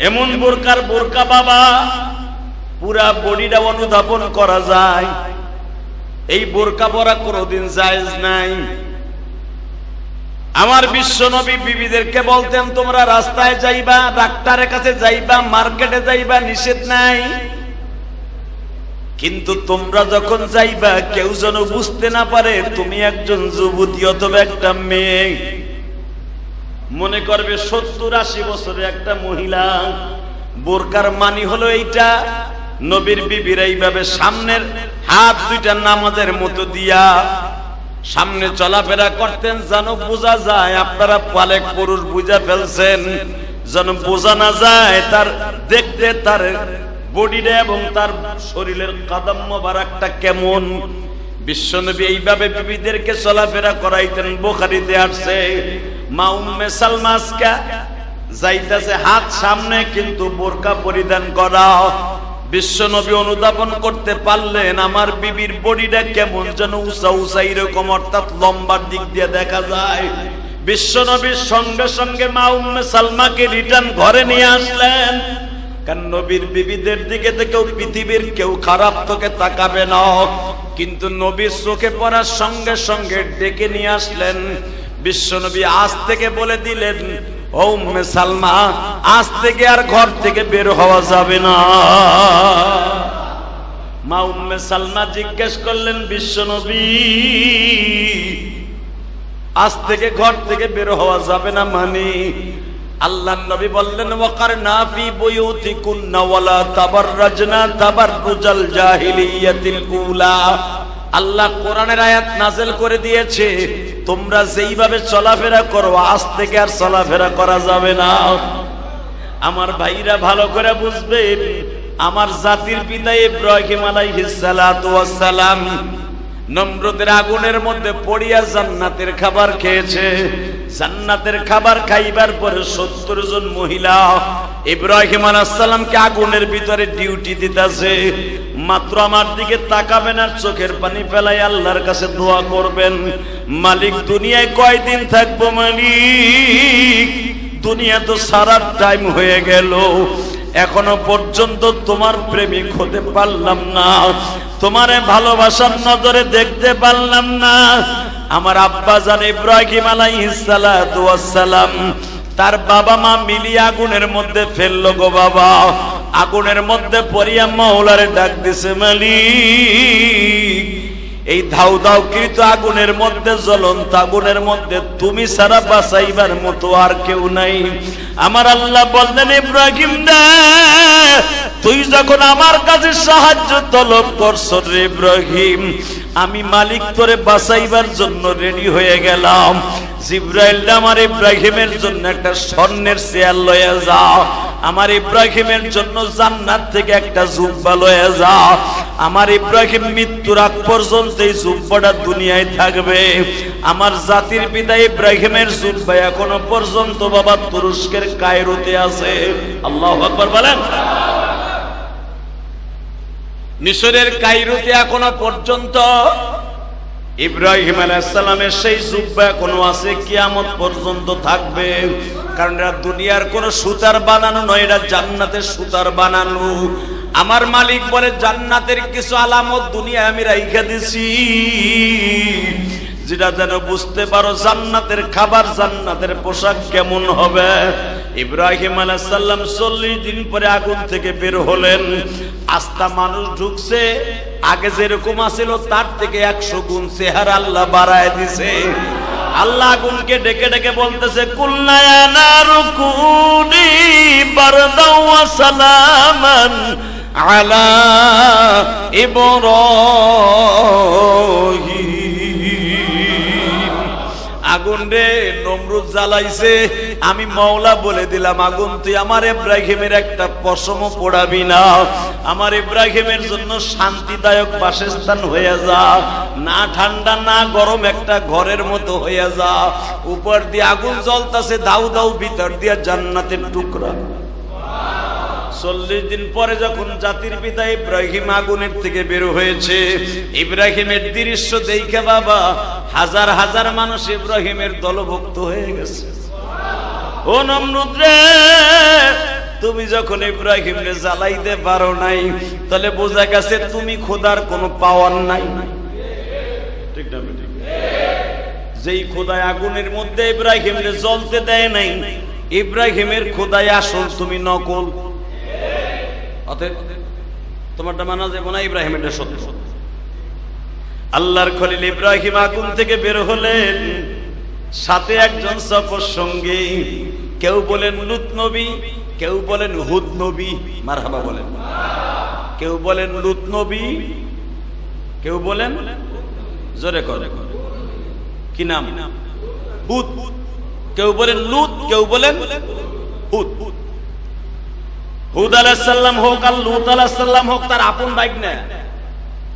এমন বোরকার বোরকা বাবা পুরা বডিটা অনুধাবন করা যায়, এই বোরকা পরা কোনোদিন জায়েজ নাই। আমার বিশ্ব নবী বিবিদেরকে বলতেন, তোমরা রাস্তায় যাইবা, ডাক্তারের কাছে যাইবা, মার্কেটে যাইবা, নিষেধ নাই, কিন্তু তোমরা যখন যাইবা কেউ যেন বুঝতে না পারে তুমি একজন যুবতী অথবা একটা মেয়ে। মনে করবে 70-80 বছরের একটা মহিলা। বোরকার মানি হলো এইটা। নবীর বিবিরা এইভাবে সামনের হাত দুইটা নামাজের মতো দিয়া সামনে চলাফেরা করতেন, যেন বোঝা যায় আপনারা পালেক পুরুষ বুঝা ফেলছেন, যেন বোঝা না যায় তার দেখতে তার বডিটা এবং তার শরীরের কদম মোবারকটা কেমন। বিশ্বনবী এইভাবে বিবিদেরকে চলাফেরা করাইতেন। বুখারীতে আসছে মা উম্মে সালমা আজকে যাইতেছে হাত সামনে কিন্তু বোরকা পরিধান করা। বিশ্বনবী অনুধাবন করতে পারলেন আমার বিবির বডিটা কেমন যেন উঁচা উঁচা এরকম, অর্থাৎ লম্বার দিক দিয়ে দেখা যায়। বিশ্বনবীর সঙ্গে সঙ্গে মা উম্মে সালমাকে রিটার্ন ঘরে নিয়ে আসলেন। কারণ নবীর বিবিদের দিকে তো কেউ পৃথিবীর কেউ খারাপ চোখে তাকাবে না, কিন্তু নবীর চোখে পড়ার সঙ্গে সঙ্গে ডেকে নিয়ে আসলেন। বিশ্বনবী আজ থেকে বলে দিলেন, ও উম্মে সালমা, আজ থেকে আর ঘর থেকে বের হওয়া যাবে না। মা উম্মে সালমা জিজ্ঞেস করলেন, বিশ্বনবী আজ থেকে ঘর থেকে বের হওয়া যাবে না মানে? আল্লাহর নবী বললেন, ওয়াকারনা ফি বুয়ুতিকুন্না ওয়ালা তাবাররাজনা তাবাররুজাল জাহিলিয়াতিল উলা। আল্লাহ কোরআনের আয়াত নাযিল করে দিয়েছে, তোমরা যেইভাবে চলাফেরা করো আজ থেকে আর চলাফেরা করা যাবে না। আমার ভাইরা ভালো করে বুঝবেন, আমার জাতির পিতা ইব্রাহিম আলাইহিস সালাতু ওয়াস সালাম নমরুদের আগুনের মধ্যে পড়িয়া জান্নাতের খাবার খেয়েছে। জান্নাতের খাবার খাইবার পরে 70 জন মহিলা ইব্রাহিম আলাইহিস সালামকে আগুনের ভিতরে ডিউটি দিতেছে। মাত্র আমার দিকে তাকাবেন আর চোখের পানি ফেলাই আল্লাহর কাছে দোয়া করবেন, মালিক দুনিয়ায় কয়দিন থাকবো মালিক? দুনিয়া তো সারা টাইম হয়ে গেল, এখনো পর্যন্ত তোমার প্রেমিক হতে পারলাম না, তোমারে ভালোবাসার নজরে দেখতে পারলাম না। আমার আব্বা জান ইব্রাহিম আলাইহিস সালাতু ওয়াস সালাম তার বাবা মা মিলিয়ে আগুনের মধ্যে ফেললো গো বাবা। আগুনের মধ্যে পড়িয়া মাওলারে ডাক দিছে, মালিক এই ধাউ ধাউ কৃত আগুনের মধ্যে, জ্বলন্ত আগুনের মধ্যে তুমি ছাড়া বাঁচাইবার মতো আর কেউ নাই। আমার আল্লাহ বললেন, ইব্রাহিম না, তুই যখন আমার কাছে সাহায্য তলব করছো রে ইব্রাহিম, আমি মালিক তোরে বাঁচাইবার জন্য রেডি হয়ে গেলাম। জিবরাইল আমার ইব্রাহিমের জন্য একটা স্বর্ণের চেয়ার লয়ে যাও, আমার ইব্রাহিমের জন্য জান্নাত থেকে একটা জুব্বা লয়ে যাও। আমার ইব্রাহিম মৃত্যুর আগ পর্যন্ত এই জুব্বাটা দুনিয়ায় থাকবে। আমার জাতির পিতা ইব্রাহিমের জুব্বা এখনো পর্যন্ত বাবা তুরস্কের কায়রোতে আছে। আল্লাহু আকবার বলেন। মিশরের কায়রোতে এখনো পর্যন্ত ইব্রাহিম আলাইহিস সালামের সেই জুব্বা এখনো আছে, কিয়ামত পর্যন্ত থাকবে। কারণ এটা দুনিয়ার কোন সুতার বানানো নয়, এটা জান্নাতের সুতার বানানো। আমার মালিক বলে জান্নাতের কিছু আলামত দুনিয়ায় আমি রাইখা দিছি, যেটা যেন বুঝতে পারো জান্নাতের খাবার জান্নাতের পোশাক কেমন হবে। ইব্রাহিম আলাইহিস সালাম 40 দিন পরে আগুন থেকে বের হলেন। আস্থা মানুষ ঢুকছে, আগে যেরকম আছিল তার থেকে 100 গুণ চেহারা আল্লাহ বাড়ায় দিছে। আল্লাহ আগুনকে ডেকে ডেকে বলতেছে, কুল্লা ইয়া নারু কুনি বারদাও ওয়া সালামান আলা ইব্রাহিম। আগুন রে, নমরুদ জ্বালাইছে, আমি মওলা বলে দিলাম আগুন তুই আমার ইব্রাহিমের একটা পশমও পোড়াবি না, আমার ইব্রাহিমের জন্য শান্তিদায়ক বাসস্থান হয়ে যা, না ঠান্ডা না গরম একটা ঘরের মতো হয়ে যা। উপর দিয়ে আগুন জ্বলতাছে, দাউ দাউ, ভিতর দিয়ে জান্নাতের টুকরা। 40 দিন পরে যখন জাতির পিতা ইব্রাহিম আগুনের থেকে বের হয়েছে, ইব্রাহিমের দৃশ্য দেখে বাবা হাজার হাজার মানুষ ইব্রাহিমের দলভুক্ত হয়ে গেছে। ও নমরুদ রে, তুমি যখন ইব্রাহিমকে জ্বালাইতে পারো নাই, তাহলে বোঝা গেছে তুমি খোদার কোনো পাওয়ার নাই। ঠিক না? যেই খোদায় আগুনের মধ্যে ইব্রাহিমকে জ্বলতে দেয় নাই, ইব্রাহিমের খোদায় আসল, তুমি নকল। অতএব তোমারটা মানা যাবে না, ইব্রাহিমেরটা সত্য। আল্লাহর খলিল ইব্রাহিম আগুন থেকে বের হলেন, সাথে একজন সফর সঙ্গী, কেউ বলেন লূত নবী, কেউ বলেন হুদ নবী, মারহাবা বলেন। কেউ বলেন লূত নবী, কেউ বলেন জোরে করে কি নাম হুদ, কেউ বলেন লূত, কেউ বলেন হুদ। হুদ আলাইহিস সালাম হোক আর লূত আলাইহিস সালাম হোক, তার আপন ভাই না,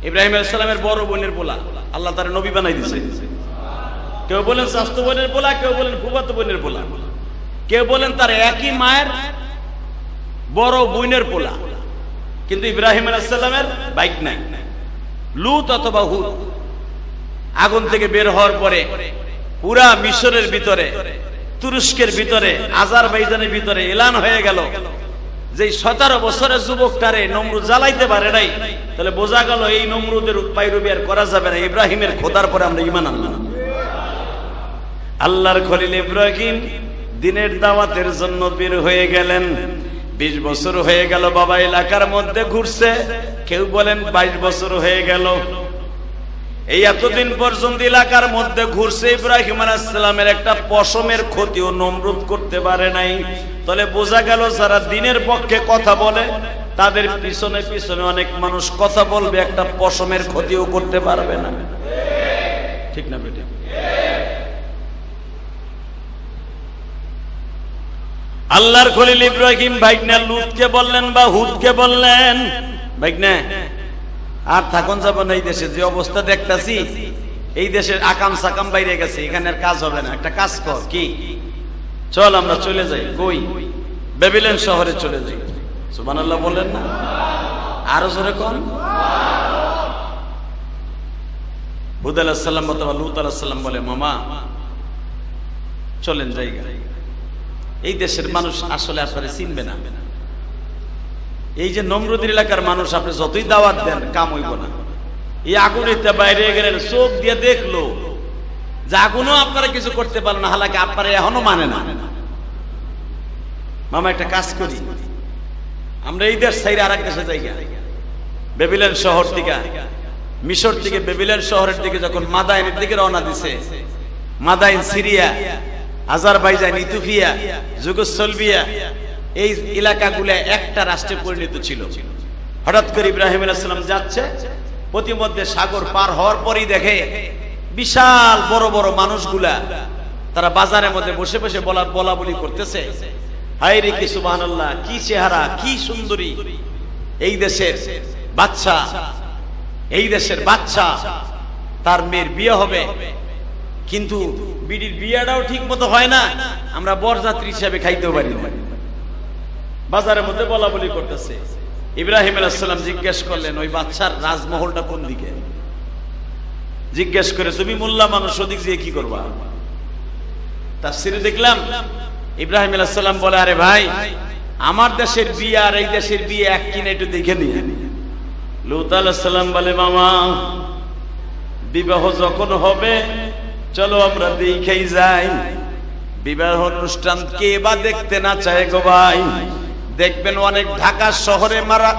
ইব্রাহিম আলাইহিস সালামের বড় বোনের পোলা, আল্লাহ তার নবী বানাই দিয়েছে। কেউ বলেন শাস্ত বোনের পোলা, কেউ বলেন ফুফাতো বোনের পোলা, কেউ বলেন তার একই মায়ের বড় বোনের পোলা, কিন্তু ইব্রাহিম আলাইহিস সালামের বাইক নাই। লূত অথবা হুদ আগুন থেকে বের হওয়ার পরে পুরা মিশরের ভিতরে, তুরস্কের ভিতরে, আজারবাইজানের ভিতরে এলান হয়ে গেল যে 17 বছরের যুবকটারে নমরুদ জ্বালাইতে পারে নাই, তাহলে বোঝা গেল এই নমরুদের পায়রবি আর করা যাবে না, ইব্রাহিমের খোদার পরে আমরা ঈমান আনলাম। আল্লাহর খলিল ইব্রাহিম দিনের দাওয়াতের জন্য বের হয়ে গেলেন। 20 বছর হয়ে গেল বাবা এলাকার মধ্যে ঘুরছে, কেউ বলেন 22 বছর হয়ে গেল। এই এতদিন পর্যন্ত এলাকার মধ্যে ঘুরছে, ইব্রাহিম আলাইহিস সালামের একটা পশমের ক্ষতিও নমরুদ করতে পারে নাই। তাহলে বোঝা গেল যারা দিনের পক্ষে কথা বলে তাদের পিছনে পিছনে অনেক মানুষ কথা বলবে, একটা পশমের ক্ষতিও করতে পারবে না। ঠিক না বেটা? আল্লাহর খলিল ইব্রাহিম ভাইগনা লূতকে বললেন বা হুদকে বললেন, ভাইগনা আর থাকুন যাব না, এই দেশে যে অবস্থা দেখতাছি, এই দেশের আকাম সাকাম বাইরে গেছে, এখানে আর কাজ হবে না, একটা কাজ কর, কি চল আমরা চলে যাই। কই? বেবিলন শহরে চলে যাই। সুবহানাল্লাহ বলেন না? আরো জোরে কোন? হুদ আলাইহিস সালাম অথবা লূত আলাইহিস সালাম বলে, মামা চলেন জায়গা, এই দেশের মানুষ আসলে আপনারা চিনবে না, এই যে নমরুদের এলাকার মানুষ আপনি যতই দাওয়াত দেন কাম হইব না। এই আগুনেতে বাইরে গেলেন, চোখ দিয়ে দেখলো যে আগুনও আপনারা কিছু করতে পারেন না, হালাকি আপনারা এখনো মানে না। মামা একটা কাজ করি, আমরা এই দেশ ছাইরে আরেক দেশে যাই, বেবিলন শহর থেকে, মিশর থেকে বেবিলন শহরের দিকে যখন মাদাইনের দিকে রওনা দিছে, মাদাইন সিরিয়া, আজারবাইজান, ইথিওপিয়া, যুগোস্লাভিয়া, এই এলাকাগুলো একটা রাষ্ট্রে পরিণত ছিল। হঠাৎ করে ইব্রাহিম আলাইহিস সালাম যাচ্ছে, প্রতিমধ্যে সাগর পার হওয়ার পরই দেখে বিশাল বড় বড় মানুষগুলা তারা বাজারের মধ্যে বসে বসে বলা বলি করতেছে, হায় রে কি সুবহানাল্লাহ, কি চেহারা, কি সুন্দরী, এই দেশের বাচ্চা, এই দেশের বাচ্চা, তার মেয়ের বিয়ে হবে, কিন্তু বিড়ির বিয়েটাও ঠিক মতো হয় না, আমরা বরযাত্রী হিসেবে খাইতেও পারি না। বাজারের মধ্যে বলা বলি করতেছে। ইব্রাহিম আলাইহিস সালাম জিজ্ঞেস করলেন, ওই বাচ্চার রাজমহলটা কোন দিকে? জিজ্ঞেস করে, তুমি মোল্লা মানুষ, ওদিক দিয়ে কি করবা? তাফসীরে দেখলাম ইব্রাহিম আলাইহিস সালাম বলে, আরে ভাই, আমার দেশের বিয়ে আর এই দেশের বিয়ে এক কিনা একটু দেখে নিয়ে। লূত আলাইহিস সালাম বলে, মামা বিবাহ যখন হবে চলো আমরা দেখেই যাই। বিবাহ অনুষ্ঠান কে বা দেখতে না চায় গো ভাই? দেখবেন অনেক ঢাকা শহরে মারা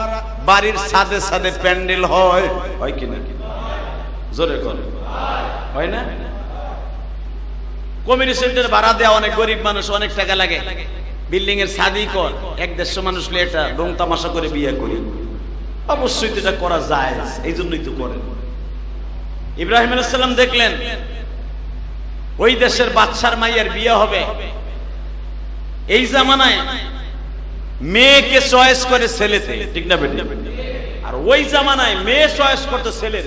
বাড়ির ছাদে ছাদে প্যান্ডেল হয়, হয় কিনা? জোরে করে হয় না? কমিউনিটি সেন্টার ভাড়া দেওয়া, অনেক গরিব মানুষ, অনেক টাকা লাগে, বিল্ডিং এর ছাদই কর। 1-150 মানুষ নিয়ে এটা রং তামাশা করে বিয়ে করি, অবশ্যই তো এটা করা যায়, এই জন্যই তো করেন। ইব্রাহিম আলাইহিস সালাম দেখলেন ওই দেশের বাদশার মাইয়ার বিয়ে হবে। এই জামানায় মেয়েকে চয়েস করে ছেলেতে, ঠিক না বেটি? আর ওই জামানায় মেয়ে চয়েস করতো ছেলের।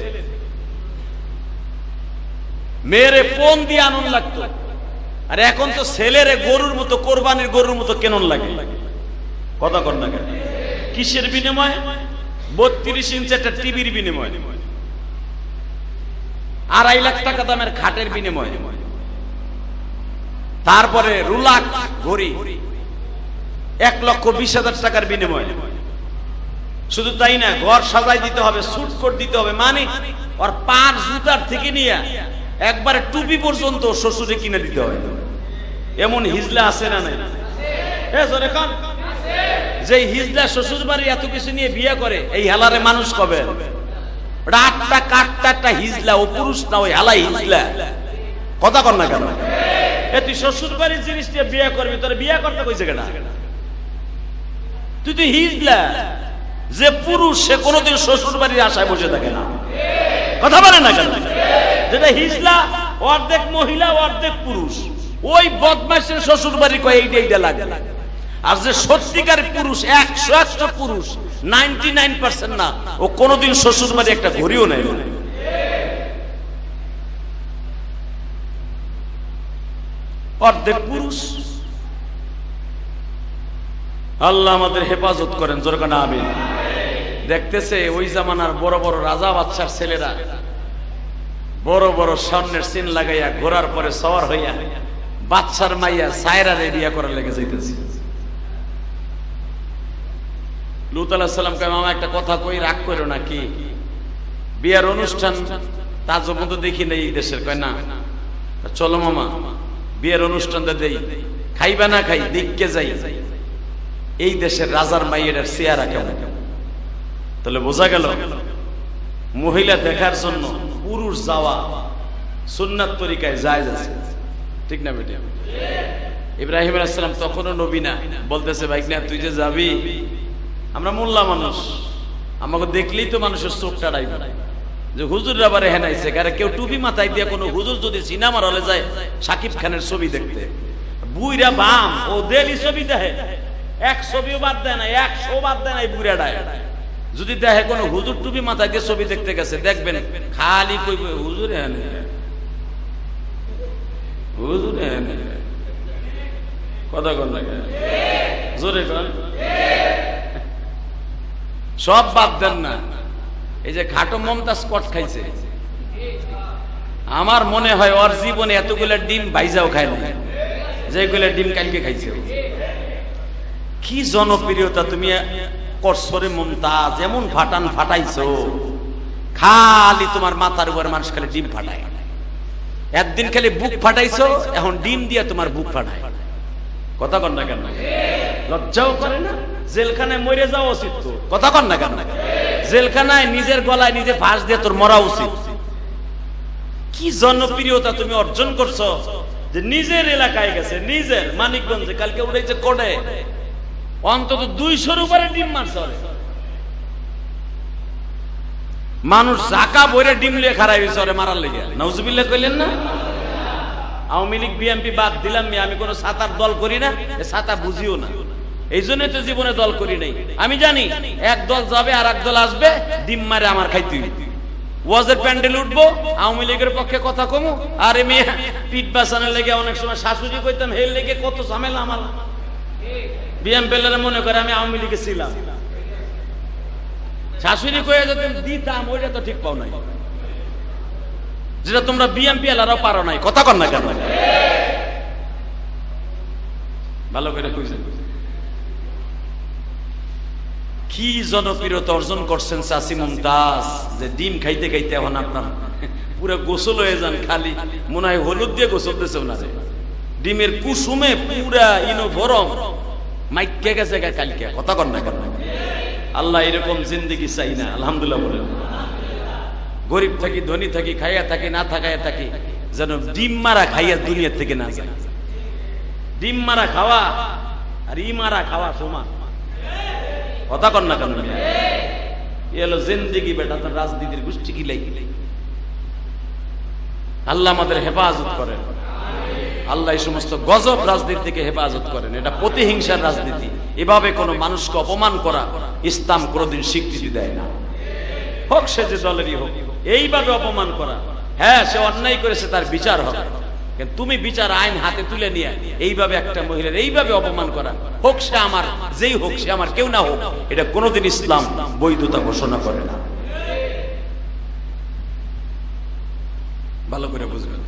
মেয়েরে ফোন দিয়ে আনন্দ লাগতো, আর এখন তো ছেলেরে গরুর মতো, কোরবানির গরুর মতো কেমন লাগে। কথা কর না কেন? কিসের বিনিময়ে? 32 ইঞ্চি একটা টিভির বিনিময়ে, 2.5 লাখ টাকা দামের খাটের বিনিময়ে, তারপরে রুলাক ঘড়ি 1,20,000 টাকার বিনিময়ে। শুধু তাই না, ঘর সাজাই দিতে হবে, স্যুট কোট দিতে হবে, মানে ওর পার জুতার থেকে নিয়ে একবারে টুপি পর্যন্ত শ্বশুরে কিনে দিতে হয়। এমন হিজলা আছে না নাই? যে হিজলা শ্বশুর বাড়ি এত কিছু নিয়ে বিয়ে করে, এই হেলারে মানুষ কবে? 8টা কাঠটা একটা হিজলা, ও পুরুষ না, ওই হেলাই হিজলা। কথা কর না কেন? তুই শ্বশুর বাড়ির জিনিস নিয়ে বিয়ে করবি, তোর বিয়ে করতে কইছে কেন? তুই তো হিজলা। যে পুরুষ সে কোনোদিন শ্বশুর বাড়ির আশায় বসে থাকে না। কথা বলে না কেন? যেটা হিজলা, অর্ধেক মহিলা অর্ধেক পুরুষ, ওই বদমাইশের শ্বশুর বাড়ি কয় এইটা লাগে। আর যে সত্যিকার পুরুষ, 100 পুরুষ, 99% না, ও কোনোদিন শ্বশুর বাড়ি একটা ঘড়িও নেয় না। অর্ধেক পুরুষ। আল্লাহ আমাদের হেফাজত করেন, জোরে কানা আমিন। দেখতেছে ওই জামানার বড় বড় রাজা বাদশার ছেলেরা বড় বড় স্বর্ণের সিন লাগাইয়া ঘোরার পরে সওয়ার হইয়া বাদশার মাইয়া সায়রারে বিয়া করার লেগে যাইতেছে। লূত আলাইহিস সালাম কয়, মামা একটা কথা কই, রাগ করো না। কি? বিয়ার অনুষ্ঠান তাজ মতো দেখি না এই দেশের। কয় না, চলো মামা বিয়ের অনুষ্ঠানটা দেই, খাইবা না খাই দেখকে যাই এই দেশের রাজার মাইয়ের চেহারা কেমন। তাহলে বোঝা গেল মহিলা দেখার জন্য পুরুষ যাওয়া সুন্নাত তরিকায় জায়েজ আছে, ঠিক না বেটি? ইব্রাহিম আলাইহিস সালাম তখনও নবী না, বলতেছে, ভাই না তুই যে যাবি, আমরা মোল্লা মানুষ, আমাকে দেখলেই তো মানুষের চোখটা ডাইবে যে হুজুর আবারে হেনাইছে। কারণ কেউ টুপি মাথায় দিয়ে কোনো হুজুর যদি সিনেমার হলে যায় শাকিব খানের ছবি দেখতে, বুইরা বাম ও দেলি ছবি দেখে, 1 ছবিও বাদ দেয় না, 100 বাদ দেয় না। এই বুইরাটায় যদি দেখে কোনো হুজুর টুপি মাথায় দিয়ে ছবি দেখতে গেছে, দেখবেন খালি কই হুজুর হেনে, হুজুর হেনে। কথা কন না জোরে কন, সব বাদ দেন না। এই যে খাটো মমতাজ কট খাইছে, আমার মনে হয় ওর জীবনে এতগুলা ডিম ভাইজাও খায় না, যেগুলা ডিম কালকে খাইছে। কি জনপ্রিয়তা তুমি করছো রে মমতাজ, এমন ফাটান ফাটাইছো, খালি তোমার মাথার উপর মানুষ খালি ডিম ফাটায়। একদিন খালি বুক ফাটাইছো, এখন ডিম দিয়া তোমার বুক ফাটায়। কথা কন না কেন? লজ্জাও করে না? জেলখানায় মরে যাওয়া উচিত তো। কথা কন না কেন? জেলখানায় নিজের গলায় নিজে ফাঁস দিয়ে তোর মরা উচিত। কি জনপ্রিয়তা তুমি অর্জন করছো যে নিজের এলাকায় গেছে, নিজের মানিকগঞ্জে কালকে উঠেছে কোটে, অন্তত 200-র উপরে ডিম মারছে। মানুষ জাকা বইরে ডিম লিয়ে খারাপ হয়েছে ওরে মারার লেগে। নাউজুবিল্লাহ কইলেন না? আওয়ামী লীগ বিএনপি বাদ দিলাম, আমি কোনো ছাতার দল করি না, ছাতা বুঝিও না, এই জন্যই তো জীবনে দল করি নাই। আমি জানি এক দল যাবে আর এক দল আসবে, ডিম মারে আমার খাইতে ওয়াজের প্যান্ডেল উঠবো, আওয়ামী লীগের পক্ষে কথা কমু, আর এমনি পিঠ বাঁচানোর লেগে অনেক সময় শাশুড়ি কইতাম, হের লেগে কত ঝামেলা আমার। বিএনপি মনে করে আমি আওয়ামী লীগে ছিলাম, শাশুড়ি কয়ে যদি দিতাম, ওইটা তো ঠিক পাও নাই, যেটা তোমরা বিএনপি এলারাও পারো নাই। কথা কন না কেন? ভালো করে কইছেন। কি জনপ্রিয়তা অর্জন করছেন চাচি মুমতাজ, যে ডিম খাইতে খাইতে এখন আপনার পুরো গোসল হয়ে যান, খালি মনে হয় হলুদ দিয়ে গোসল দিয়েছে ওনারে। ডিমের কুসুমে পুরা ইনো গরম মাইকে গেছে কালকে, কথা কর না কেন? আল্লাহ এরকম জিন্দেগি চাই না, আলহামদুলিল্লাহ বলেন। গরিব থাকি ধনী থাকি, খাইয়া থাকি না থাকাইয়া থাকি, যেন ডিম মারা খাইয়া দুনিয়া থেকে না যায়। ডিম মারা খাওয়া আর ই মারা খাওয়া সমান, কথা কর না কেন? এলো জিন্দেগি বেটা, তোর রাজনীতির গোষ্ঠী কি লাই। আল্লাহ আমাদের হেফাজত করেন, আল্লাহ এই সমস্ত গজব রাজনীতি থেকে হেফাজত করেন। এটা প্রতিহিংসার রাজনীতি। এভাবে কোনো মানুষকে অপমান করা ইসলাম কোনোদিন স্বীকৃতি দেয় না, হোক সে যে দলেরই হোক। এইভাবে অপমান করা, হ্যাঁ সে অন্যায় করেছে, তার বিচার হবে, কিন্তু তুমি বিচার আইন হাতে তুলে নিয়ে এইভাবে একটা মহিলার এইভাবে অপমান করা, হোক সে আমার যেই হোক, সে আমার কেউ না হোক, এটা কোনোদিন ইসলাম বৈধতা ঘোষণা করে না। ভালো করে বুঝবেন।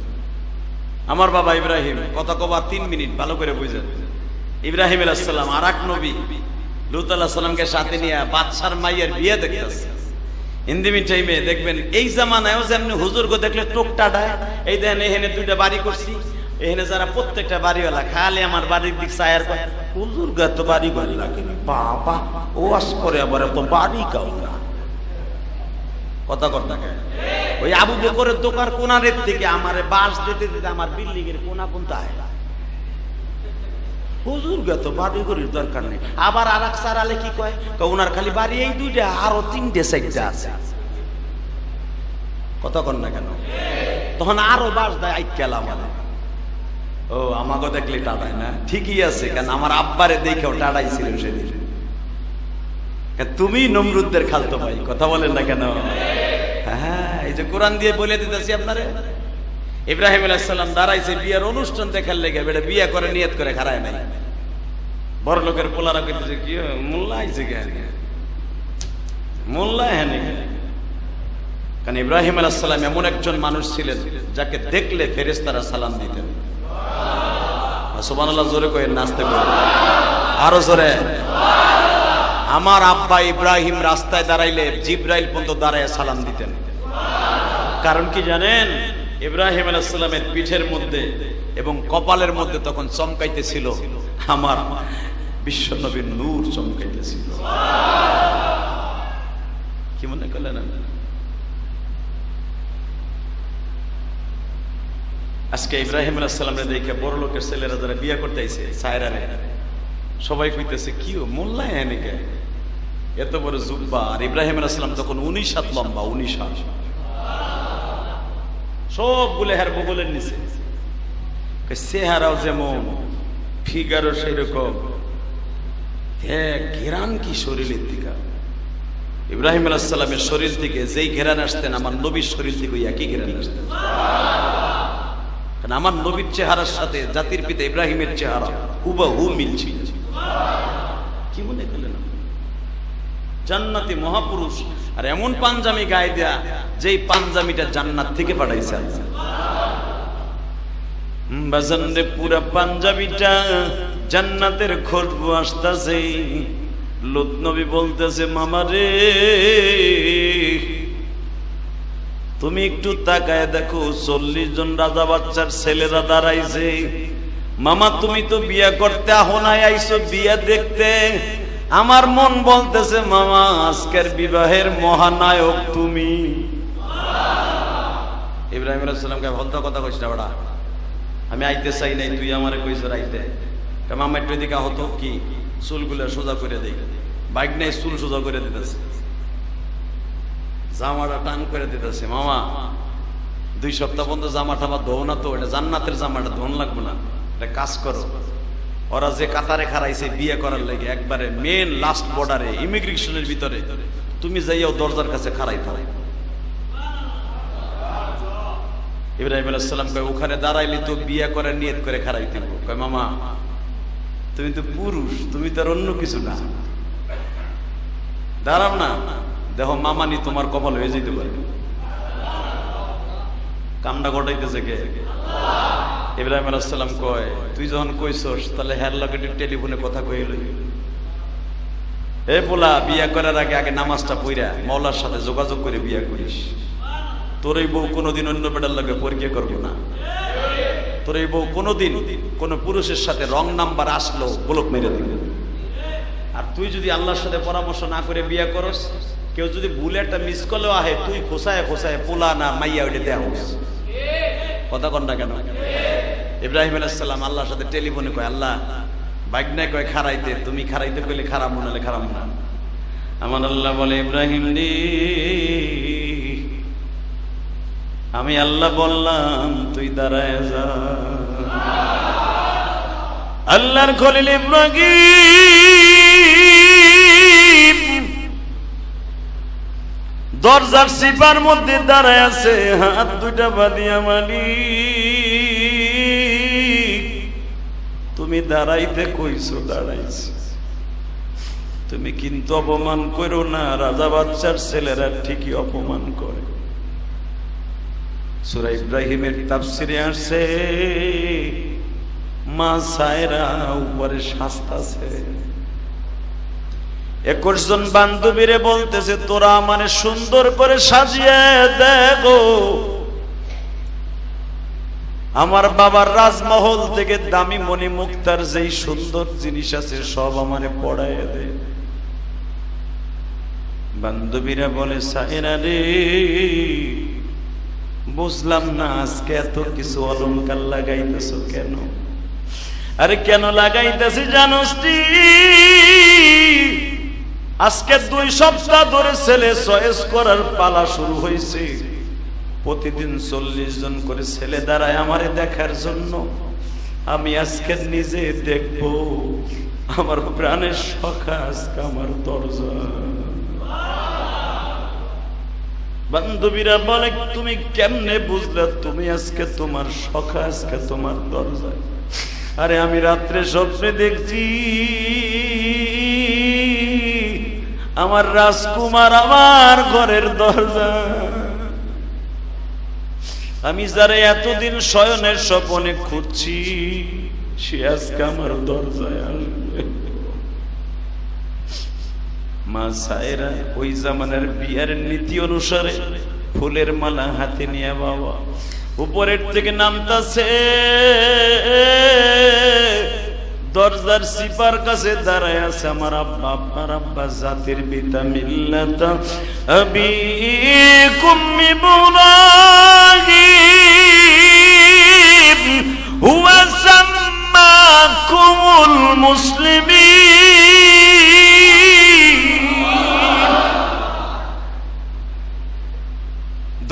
আমার বাবা ইব্রাহিম, কথা কবা 3 মিনিট, ভালো করে বুঝেন। ইব্রাহিম আলাইহিস সালাম আর এক নবী লূত আলাইহিস সালামকে সাথে নিয়ে বাদশার মাইয়ের বিয়ে দেখতেছে। হিন্দি টাইমে দেখবেন এই জামানায়ও যেমনি হুজুরকে দেখলে টোক টাডায়, এই দেখেন এখানে 2টা বাড়ি করছি, এখানে যারা প্রত্যেকটা বাড়িওয়ালা খালি আমার বাড়ির দিক চায়ার কয়, হুজুরকে তো বাড়ি ঘর লাগে বাবা, ও আস করে আবার তো বাড়ি কাউ না, কথা কর থাকে। ওই আবু বকরের দোকান কোনারের থেকে আমারে বাস দিতে দিতে আমার বিল্ডিং এর কোনা কোনটায়, হুজুর গে তো বাড়ি ঘরের দরকার নেই। আবার আর এক সারালে কি কয়, ওনার খালি বাড়ি এই 2টা, আরো 3টে 4টে আছে, কথা কর না কেন? তখন আরো বাস দেয় আইকেলা মানে, ও আমাকে দেখলে টাটায় না, ঠিকই আছে, কেন আমার আব্বারে দেখেও টাটাইছিল সেদিন। তুমি নমরুদদের খালতো ভাই, কথা বলেন না কেন? হ্যাঁ, এই যে কোরআন দিয়ে বলে দিতেছি আপনারে। ইব্রাহিম আলাইহিস সালাম দাঁড়াইছে বিয়ের অনুষ্ঠান দেখার লেগে, বেটা বিয়ে করে নিয়ত করে খারায় নাই। বড় লোকের পোলারা কইতেছে কি মোল্লা আইছে কেন, মোল্লা এখানে। কারণ ইব্রাহিম আলাইহিস সালাম এমন একজন মানুষ ছিলেন যাকে দেখলে ফেরেশতারা সালাম দিতেন। সুবহানাল্লাহ জোরে কই, নাচতে কই, আরো জোরে। আমার আব্বা ইব্রাহিম রাস্তায় দাঁড়াইলে জিব্রাইল পর্যন্ত দাঁড়ায় সালাম দিতেন। কারণ কি জানেন? ইব্রাহিম আলাইহিস সালামের পিঠের মধ্যে এবং কপালের মধ্যে তখন চমকাইতেছিল আমার বিশ্ব নবীর নূর, চমকাইতেছিল। কি মনে করলেন? আজকে ইব্রাহিম আলাইহিস সালামের দেখে বড় লোকের ছেলেরা যারা বিয়ে করতে আইছে সায়রারে, সবাই কইতেছে কি মোল্লা এনেকে এত বড় জুব্বা। আর ইব্রাহিম আলাইহিস সালাম তখন 19 হাত লম্বা, 19 হাত, সবগুলো হের বগলের নিচে। চেহারাও যেমন, ফিগারও সেরকম, ঘেরান কি শরীরের দিকে। ইব্রাহিম আলাইহিস সালামের শরীর থেকে যেই ঘেরান আসতেন, আমার নবীর শরীর থেকে একই ঘেরান আসতেন। কারণ আমার নবীর চেহারার সাথে জাতির পিতা ইব্রাহিমের চেহারা হুবহু মিলছিল। কি মনে করলেন? জান্নাতি মহাপুরুষ, আর এমন পাঞ্জাবি গায়ে দেয়া যেই পাঞ্জাবিটা জান্নাত থেকে পাঠাইছে আল্লাহ। বাজানরে পুরা পাঞ্জাবিটা জান্নাতের খুশবু আসতেছে। লূত নবী বলতেছে, মামা রে তুমি একটু তাকায় দেখো, 40 জন রাজা বাচ্চার ছেলেরা দাঁড়াইছে। মামা তুমি তো বিয়ে করতে আহনায় আইছো, বিয়ে দেখতে। আমার মন বলতেছে মামা আজকের বিবাহের মহানায়ক তুমি। ইব্রাহিম আলাইহিস সালামকে ভদ্র কথা কইছ না বড়া, আমি আইতে চাই নাই, তুই আমারে কইছ আইতে। মামা একটু এদিকে হতো কি, চুলগুলো সোজা করে দেই। বাইক নাই, চুল সোজা করে দিতেছে, জামাটা টান করে দিতেছে। মামা 2 সপ্তাহ পর্যন্ত জামা টামা ধো না তো, এটা জান্নাতের জামাটা ধোন লাগবে না, এটা কাজ করো। ওরা যে কাতারে খারাইছে বিয়ে করার লাগে, একবারে মেন লাস্ট বর্ডারে ইমিগ্রেশনের ভিতরে, তুমি যাইয়াও দরজার কাছে খারাই থাও। ইব্রাহিম আলাইহিস সালাম কয় ওখানে দাঁড়াইলি তো বিয়ে করার নিয়ত করে খারাই দিব। কয় মামা তুমি তো পুরুষ, তুমি তো আর অন্য কিছু না, দাঁড়াও না, দেখো মামানি তোমার কপাল হয়ে যেতে পারে। কামটা ঘটাইতেছে কে? ইব্রাহিম আলাইহিস সালাম কয় তুই যখন কইছস তাহলে হের লগে টেলিফোনে কথা কই লই। এ পোলা, বিয়া করার আগে আগে নামাজটা পড়া মাওলার সাথে যোগাযোগ করে বিয়া করিস। তোর এই বউ কোনোদিন অন্য বেটার লাগে পরীক্ষা করবো না। তোর এই বউ কোনোদিন কোন পুরুষের সাথে রং নাম্বার আসলো ব্লক মেরে দিবে। আর তুই যদি আল্লাহর সাথে পরামর্শ না করে বিয়া করস, কেউ যদি ভুলে একটা মিস কলেও আহে, তুই খোসায় খোসায় পোলা না মাইয়া ওইটা দেয়া হোস। কথা কন না কেন? ইব্রাহিম আলাইহিস সালাম আল্লাহর সাথে টেলিফোনে কয়, আল্লাহ বাইকনায় কয় খারাইতে, তুমি খারাইতে কইলে খারাপ মনে হলে খারাপ না। আমার আল্লাহ বলে, ইব্রাহিম রে, আমি আল্লাহ বললাম তুই দাঁড়ায় যা। আল্লাহর খলিল ইব্রাহিম দরজার সিপার মধ্যে দাঁড়ায় আছে, হাত দুইটা বাঁধিয়া, মালিক তুমি দাঁড়াইতে কইছো, দাঁড়াইছি, তুমি কিন্তু অপমান করো না। রাজা বাচ্চার ছেলেরা ঠিকই অপমান করে। সূরা ইব্রাহিমের তাফসিরে আসছে, মা সায়রা উপরে শাস্তাছে। 21 জন বান্ধবীরে বলতেছে, তোরা আমারে সুন্দর করে সাজিয়ে দেখো, আমার বাবার রাজমহল থেকে দামি মণি মুক্তার যেই সুন্দর জিনিস আছে সব আমারে পড়ায় দে। বান্ধবীরা বলে, সায়রা রে, বুঝলাম না আজকে এত কিছু অলংকার লাগাইতেছো কেন? আরে কেন লাগাইতেছি জানোস তুই? আজকে 2 সপ্তাহ ধরে ছেলে চয়েস করার পালা শুরু হয়েছে। প্রতিদিন 40 জন করে ছেলে দাঁড়ায় আমারে দেখার জন্য। আমি আজকে নিজে দেখব, আমার প্রাণের সখা আজকে আমার দরজা। বান্ধবীরা বলে, তুমি কেমনে বুঝলে? তুমি আজকে তোমার সখা আজকে তোমার দরজায়। আরে আমি রাত্রে স্বপ্নে দেখছি আমার রাজকুমার আমার ঘরের দরজা। আমি যারা এতদিন শয়নের স্বপ্নে খুঁজছি, সে আজকে আমার দরজায় আসবে। মা সায়রা ওই জামানার বিয়ার নীতি অনুসারে ফুলের মালা হাতে নিয়ে বাবা উপরের থেকে নামতাছে, দরজার সিপার কাছে দাঁড়ায় আছে আমার আব্বা। আপনার আব্বা জাতির পিতা মিল্লাতা আবিকুম ইব্রাহিম হুয়া সাম্মাকুমুল মুসলিমিন।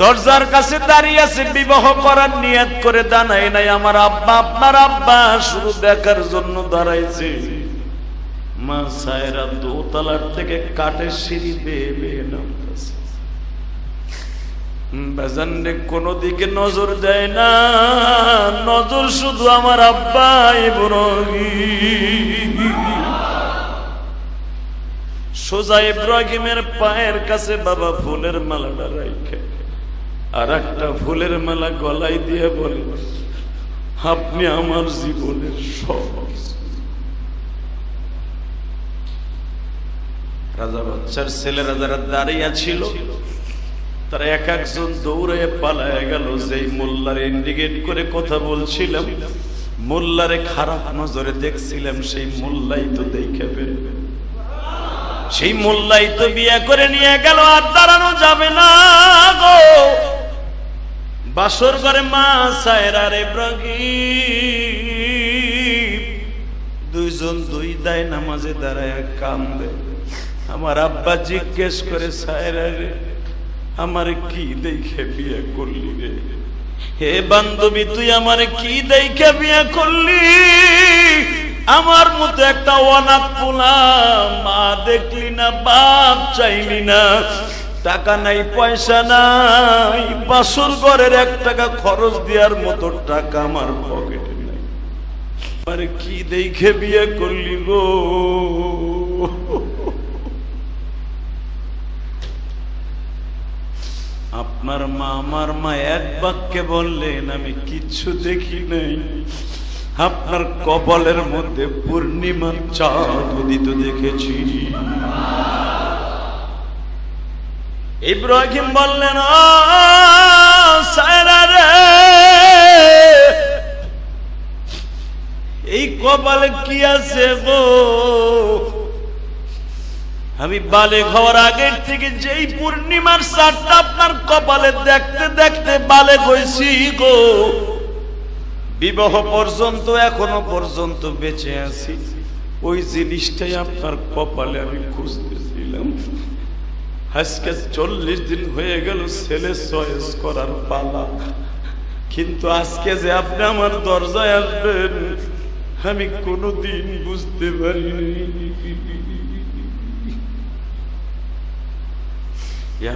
দরজার কাছে দাঁড়িয়ে আছে, বিবাহ করার নিয়ত করে দাঁড়ায় নাই আমার আব্বা। আপনার আব্বা শুধু দেখার জন্য দাঁড়াইছে। মা সায়রা দোতলার থেকে কাঠের সিঁড়ি বেয়ে বেয়ে নামতেছে। বাজানরে কোনো দিকে নজর দেয় না, নজর শুধু আমার আব্বা ইব্রাহিম। সোজা ইব্রাহিমের পায়ের কাছে বাবা ফুলের মালাটা রাখে, আর একটা ফুলের মালা গলায় দিয়ে বলে, আপনি আমার জীবনের সব। রাজা বাচ্চার ছেলেরা যারা দাঁড়িয়ে ছিল তারা এক একজন দৌড়ে পালায় গেল। যেই মোল্লারে ইন্ডিকেট করে কথা বলছিলাম, মোল্লারে খারাপ নজরে দেখছিলাম, সেই মোল্লাই তো দেখে বেরবে, সেই মোল্লাই তো বিয়ে করে নিয়ে গেল। আর দাঁড়ানো যাবে না গো। বাসর ঘরে মা সায়রা আর ইব্রাহিম 2 জন 2 দায় নামাজে দাঁড়ায় কান্দে। আমার আব্বা জিজ্ঞেস করে, সায়রা রে, আমার কি দেখে বিয়ে করলি রে? হে বান্ধবী, তুই আমার কি দেখে বিয়ে করলি? আমার মতো একটা অনাথ পোলা, মা দেখলি না, বাপ চাইলি না, টাকা নাই, পয়সা নাই, বাসর ঘরের 1 টাকা খরচ দেওয়ার মতো টাকা আমার পকেটে নাই। আমার কি দেখে বিয়ে করলি গো? আপনার মা, আমার মা এক বাক্যে বললেন, আমি কিচ্ছু দেখি নাই, আপনার কপালের মধ্যে পূর্ণিমার চাঁদ উদিত দেখেছি। ইব্রাহিম বললেন, ও সারা রে, এই কপালে কি আছে গো? আমি বালেগ হওয়ার আগের থেকে যেই পূর্ণিমার চাঁদটা আপনার কপালে দেখতে দেখতে বালেগ হয়েছি গো, বিবাহ পর্যন্ত এখনো পর্যন্ত বেঁচে আছি, ওই জিনিসটাই আপনার কপালে আমি খুঁজতেছিলাম। আজকে 40 দিন হয়ে গেল ছেলে চয়েস করার পালা, কিন্তু আজকে যে আপনি আমার দরজায় আসবেন আমি কোনোদিন বুঝতে পারিনি।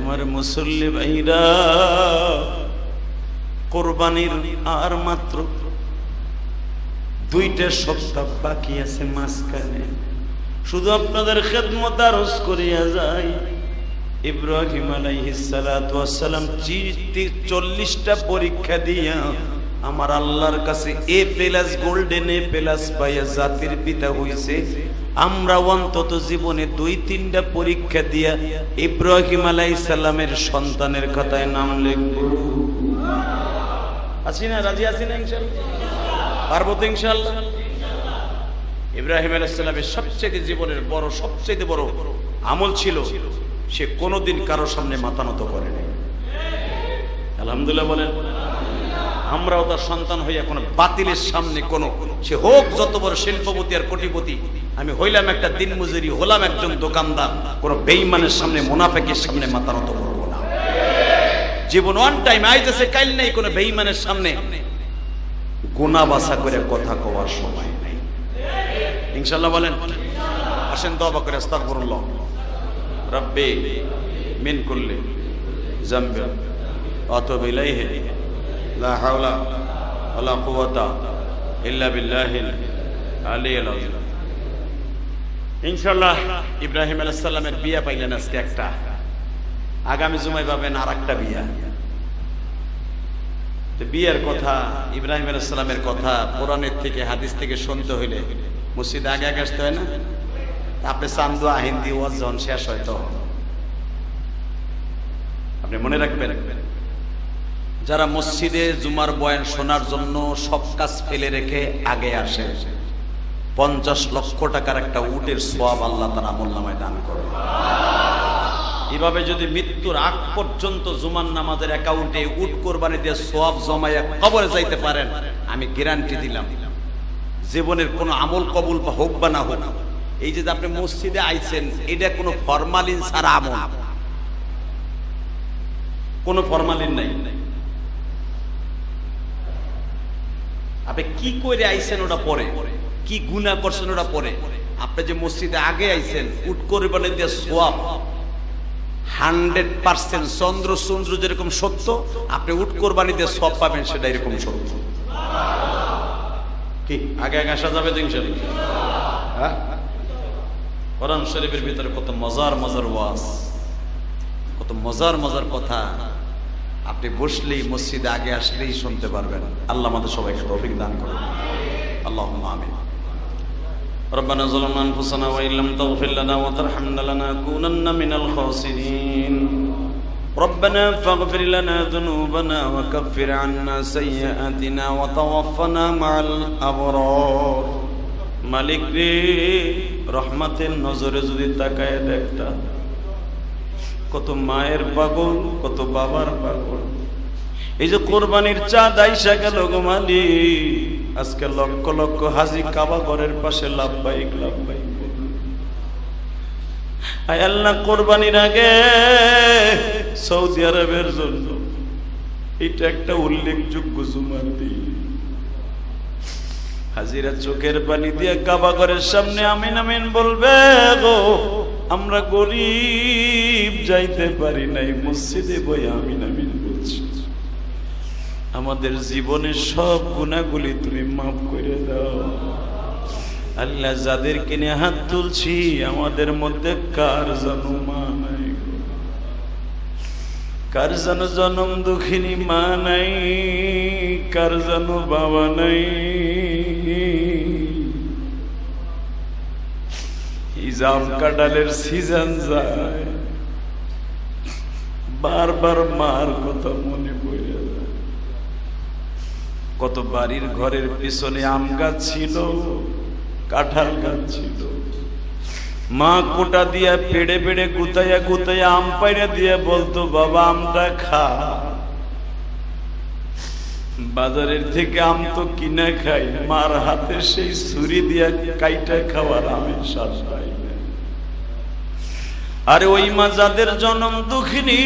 আমার মুসল্লি ভাইরা, কোরবানির আর মাত্র 2টা সপ্তাহ বাকি আছে মাঝখানে। শুধু আপনাদের খেদমত আরজ করিয়া যাই, ইব্রাহিম আলাইহিস সালাতু ওয়াস সালাম 40টা পরীক্ষা দিয়া আমার আল্লাহর কাছে A+ গোল্ডেন A+ পাইয়া জাতির পিতা হইছে। আমরা অন্তত জীবনে 2-3টা পরীক্ষা দিয়া ইব্রাহিম আলাইহিস সালামের সন্তানের খাতায় নাম লিখব। আছি না? রাজি আছি না? ইনশাআল্লাহ পারবো তো ইনশাআল্লাহ। ইব্রাহিম আলাইহিস সালামের সবচেয়ে জীবনের বড়, সবচেয়ে বড় আমল ছিল সে কোনোদিন কারো সামনে মাথা নত করেনি। আলহামদুলিল্লাহ বলেন। আমরাও তার সন্তান হইয়া কোনো বাতিলের সামনে, কোনো সে হোক যত বড় শিল্পপতি আর কোটিপতি, আমি হইলাম একটা দিনমজুরি, হলাম একজন দোকানদার, কোনো বেঈমানের সামনে, মুনাফিকের সামনে মাথা নত করব না। জীবন ওয়ান টাইম আইতেছে, কাল নেই। কোনো বেঈমানের সামনে গুনাহ বাসা করে কথা কওয়ার সময় নাই। ইনশাআল্লাহ বলেন। আসেন তওবা করে আস্তাগফিরুল্লাহ রাব্বি মিন কুল্লি যামবি ওয়া আতুবু ইলাইহি লা হাওলা ওয়ালা কুওয়াতা ইল্লা বিল্লাহিল আলিয়্যিল আযীম। ইনশাআল্লাহ ইব্রাহিম আলাইহিস সালামের বিয়া পাইলেন আজকে একটা, আগামী জুমায় পাবেন আরেকটা বিয়া। তো বিয়ের কথা, ইব্রাহিম আলাইহিস সালামের কথা কোরআনের থেকে হাদিস থেকে শুনতে হইলে মসজিদে আগে আগে আসতে হয় না? আপনি চান্দু আহিন্দি ওয়াজ যখন শেষ হয় তো আপনি মনে রাখবেন, যারা মসজিদে জুমার বয়ান শোনার জন্য সব কাজ ফেলে রেখে আগে আসে, 50 লক্ষ টাকার একটা উটের সওয়াব আল্লাহ তার আমলনামায় দান করে। এভাবে যদি মৃত্যুর আগ পর্যন্ত জুমার নামাজের অ্যাকাউন্টে উট কোরবানি দিয়ে সওয়াব জমাইয়া কবরে যাইতে পারেন, আমি গ্যারান্টি দিলাম জীবনের কোনো আমল কবুল হোক বা না হোক, এই যে আপনি মসজিদে আইছেন এটা কোনো ফরমালিন ছাড়া আমল, কোনো ফরমালিন নাই। আপনি কি করে আইছেন ওটা পরে, কি গুনাহ করছেন ওটা পরে। আপনি যে মসজিদে আগে আইছেন, উট কোরবানি দিয়ে সওয়াব 100% চন্দ্র সূর্য যেরকম সত্য, আপনি উট কোরবানি দিয়ে সওয়াব পাবেন সেটা এরকম সত্য। কি আগে আগে আসা যাবে তো ইনশাআল্লাহ? হ্যাঁ, কোরআন শরীফের ভিতরে কত মজার মজার ওয়াজ, কত মজার মজার কথা আপনি বসলেই মসজিদে আগে আসলেই শুনতে পারবেন। আল্লাহ আমাদের সবাইকে তৌফিক দান করুন, আল্লাহুম্মা আমিন। ربنا ظلمنا أنفسنا وإن لم تغفر لنا وترحمنا لنكونن من الخاسرين ربنا فاغفر لنا ذنوبنا وكفر عنا سيئاتنا وتوفنا مع الأبرار মালিক রে, রহমতের নজরে যদি তাকায় দেখতা, কত মায়ের পাগল, কত বাবার পাগল। এই যে কোরবানির চাঁদ আইসা গেল গো মালিক, আজকে লক্ষ লক্ষ হাজি কাবা ঘরের পাশে লাব্বাইক লাব্বাইক। আয় আল্লাহ, কোরবানির আগে সৌদি আরবের জন্য এটা একটা উল্লেখযোগ্য জুমার দিন। হাজিরা চোখের পানি দিয়ে কাবা ঘরের সামনে আমিন আমিন বলবে গো, আমরা গরিব যাইতে পারি নাই, মসজিদে বই আমিন আমিন বলছি। আমাদের জীবনের সব গুনাহগুলি তুমি মাফ করে দাও আল্লাহ। যাদেরকে নিয়ে হাত তুলছি, আমাদের মধ্যে কার যেন মা নাই, কার যেন জনম দুঃখিনী মা নাই, কার যেন বাবা নাই। জাম কাঁঠালের সিজন যায়, বারবার মার কথা মনে পড়ে যায়। কত বাড়ির ঘরের পিছনে আম গাছ ছিল, কাঁঠাল গাছ ছিল, মা কোটা দিয়া পেড়ে পেড়ে গুতাইয়া গুতাইয়া আম পাইরা দিয়া বলতো, বাবা আমটা খা। বাজারের থেকে আম তো কিনা খাই, মার হাতে সেই ছুরি দিয়া কাইটা খাওয়ার আমের স্বাদ পাই না। আরে ওই মা যাদের জন্ম দুঃখিনী,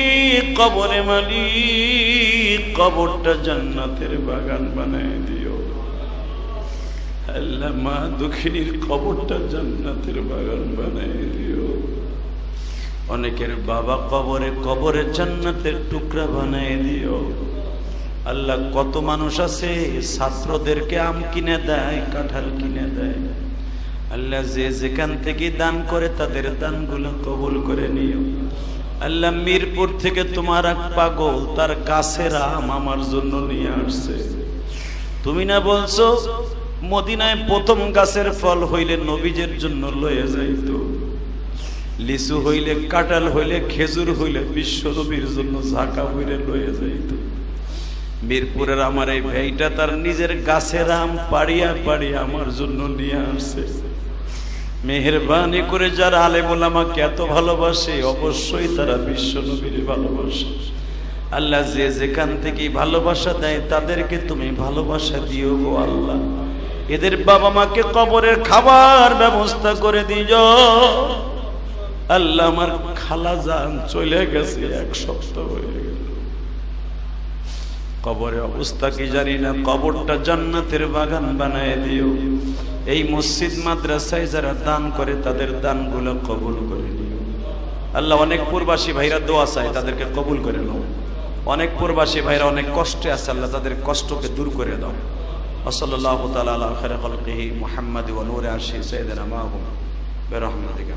কবরে মালিক কবরটা জান্নাতের বাগান বানায় দিও। আল্লাহ মা দুঃখিনীর কবরটা জান্নাতের বাগান বানায় দিও। অনেকের বাবা কবরে কবরে জান্নাতের টুকরা বানায় দিও। আল্লাহ কত মানুষ আছে ছাত্রদেরকে আম কিনে দেয়, কাঁঠাল কিনে দেয়। আল্লাহ যে যেখান থেকে দান করে তাদের দানগুলো কবুল করে নিও। আল্লাহ মিরপুর থেকে তোমার এক পাগল তার গাছের আম আমার জন্য নিয়ে আসছে। তুমি না বলছো মদিনায় প্রথম গাছের ফল হইলে নবীজের জন্য লয়ে যাইতো, লিচু হইলে, কাঁঠাল হইলে, খেজুর হইলে বিশ্ব নবীর জন্য ঝাঁকা হইলে লয়ে যাইতো। মিরপুরের আমার এই ভাইটা তার নিজের গাছের আম পাড়িয়া পাড়িয়া আমার জন্য নিয়ে আসছে। মেহেরবানি করে যারা আলেম ওলামাকে এত ভালোবাসে, অবশ্যই তারা বিশ্ব নবীর ভালোবাসে। আল্লাহ যে যেখান থেকে ভালোবাসা দেয় তাদেরকে তুমি ভালোবাসা দিও গো আল্লাহ। এদের বাবা মাকে কবরের খাবার ব্যবস্থা করে দিও আল্লাহ। আমার খালা জান চলে গেছে, এক সপ্তাহ হয়ে গেল, কবরের অবস্থা কি জানি না। কবরটা জান্নাতের বাগান বানায় দিও। এই মসজিদ মাদ্রাসায় যারা দান করে তাদের দানগুলো কবুল করে নিও আল্লাহ। অনেক প্রবাসী ভাইরা দোয়া চায়, তাদেরকে কবুল করে নাও। অনেক প্রবাসী ভাইরা অনেক কষ্টে আছে, আল্লাহ তাদের কষ্টকে দূর করে দাও। সাল্লাল্লাহু তাআলা আলা খায়রি খালকিহি মুহাম্মাদ ওয়া নূরি আরশি সাইয়্যিদিনা মাহুম বিরহমাতিকা।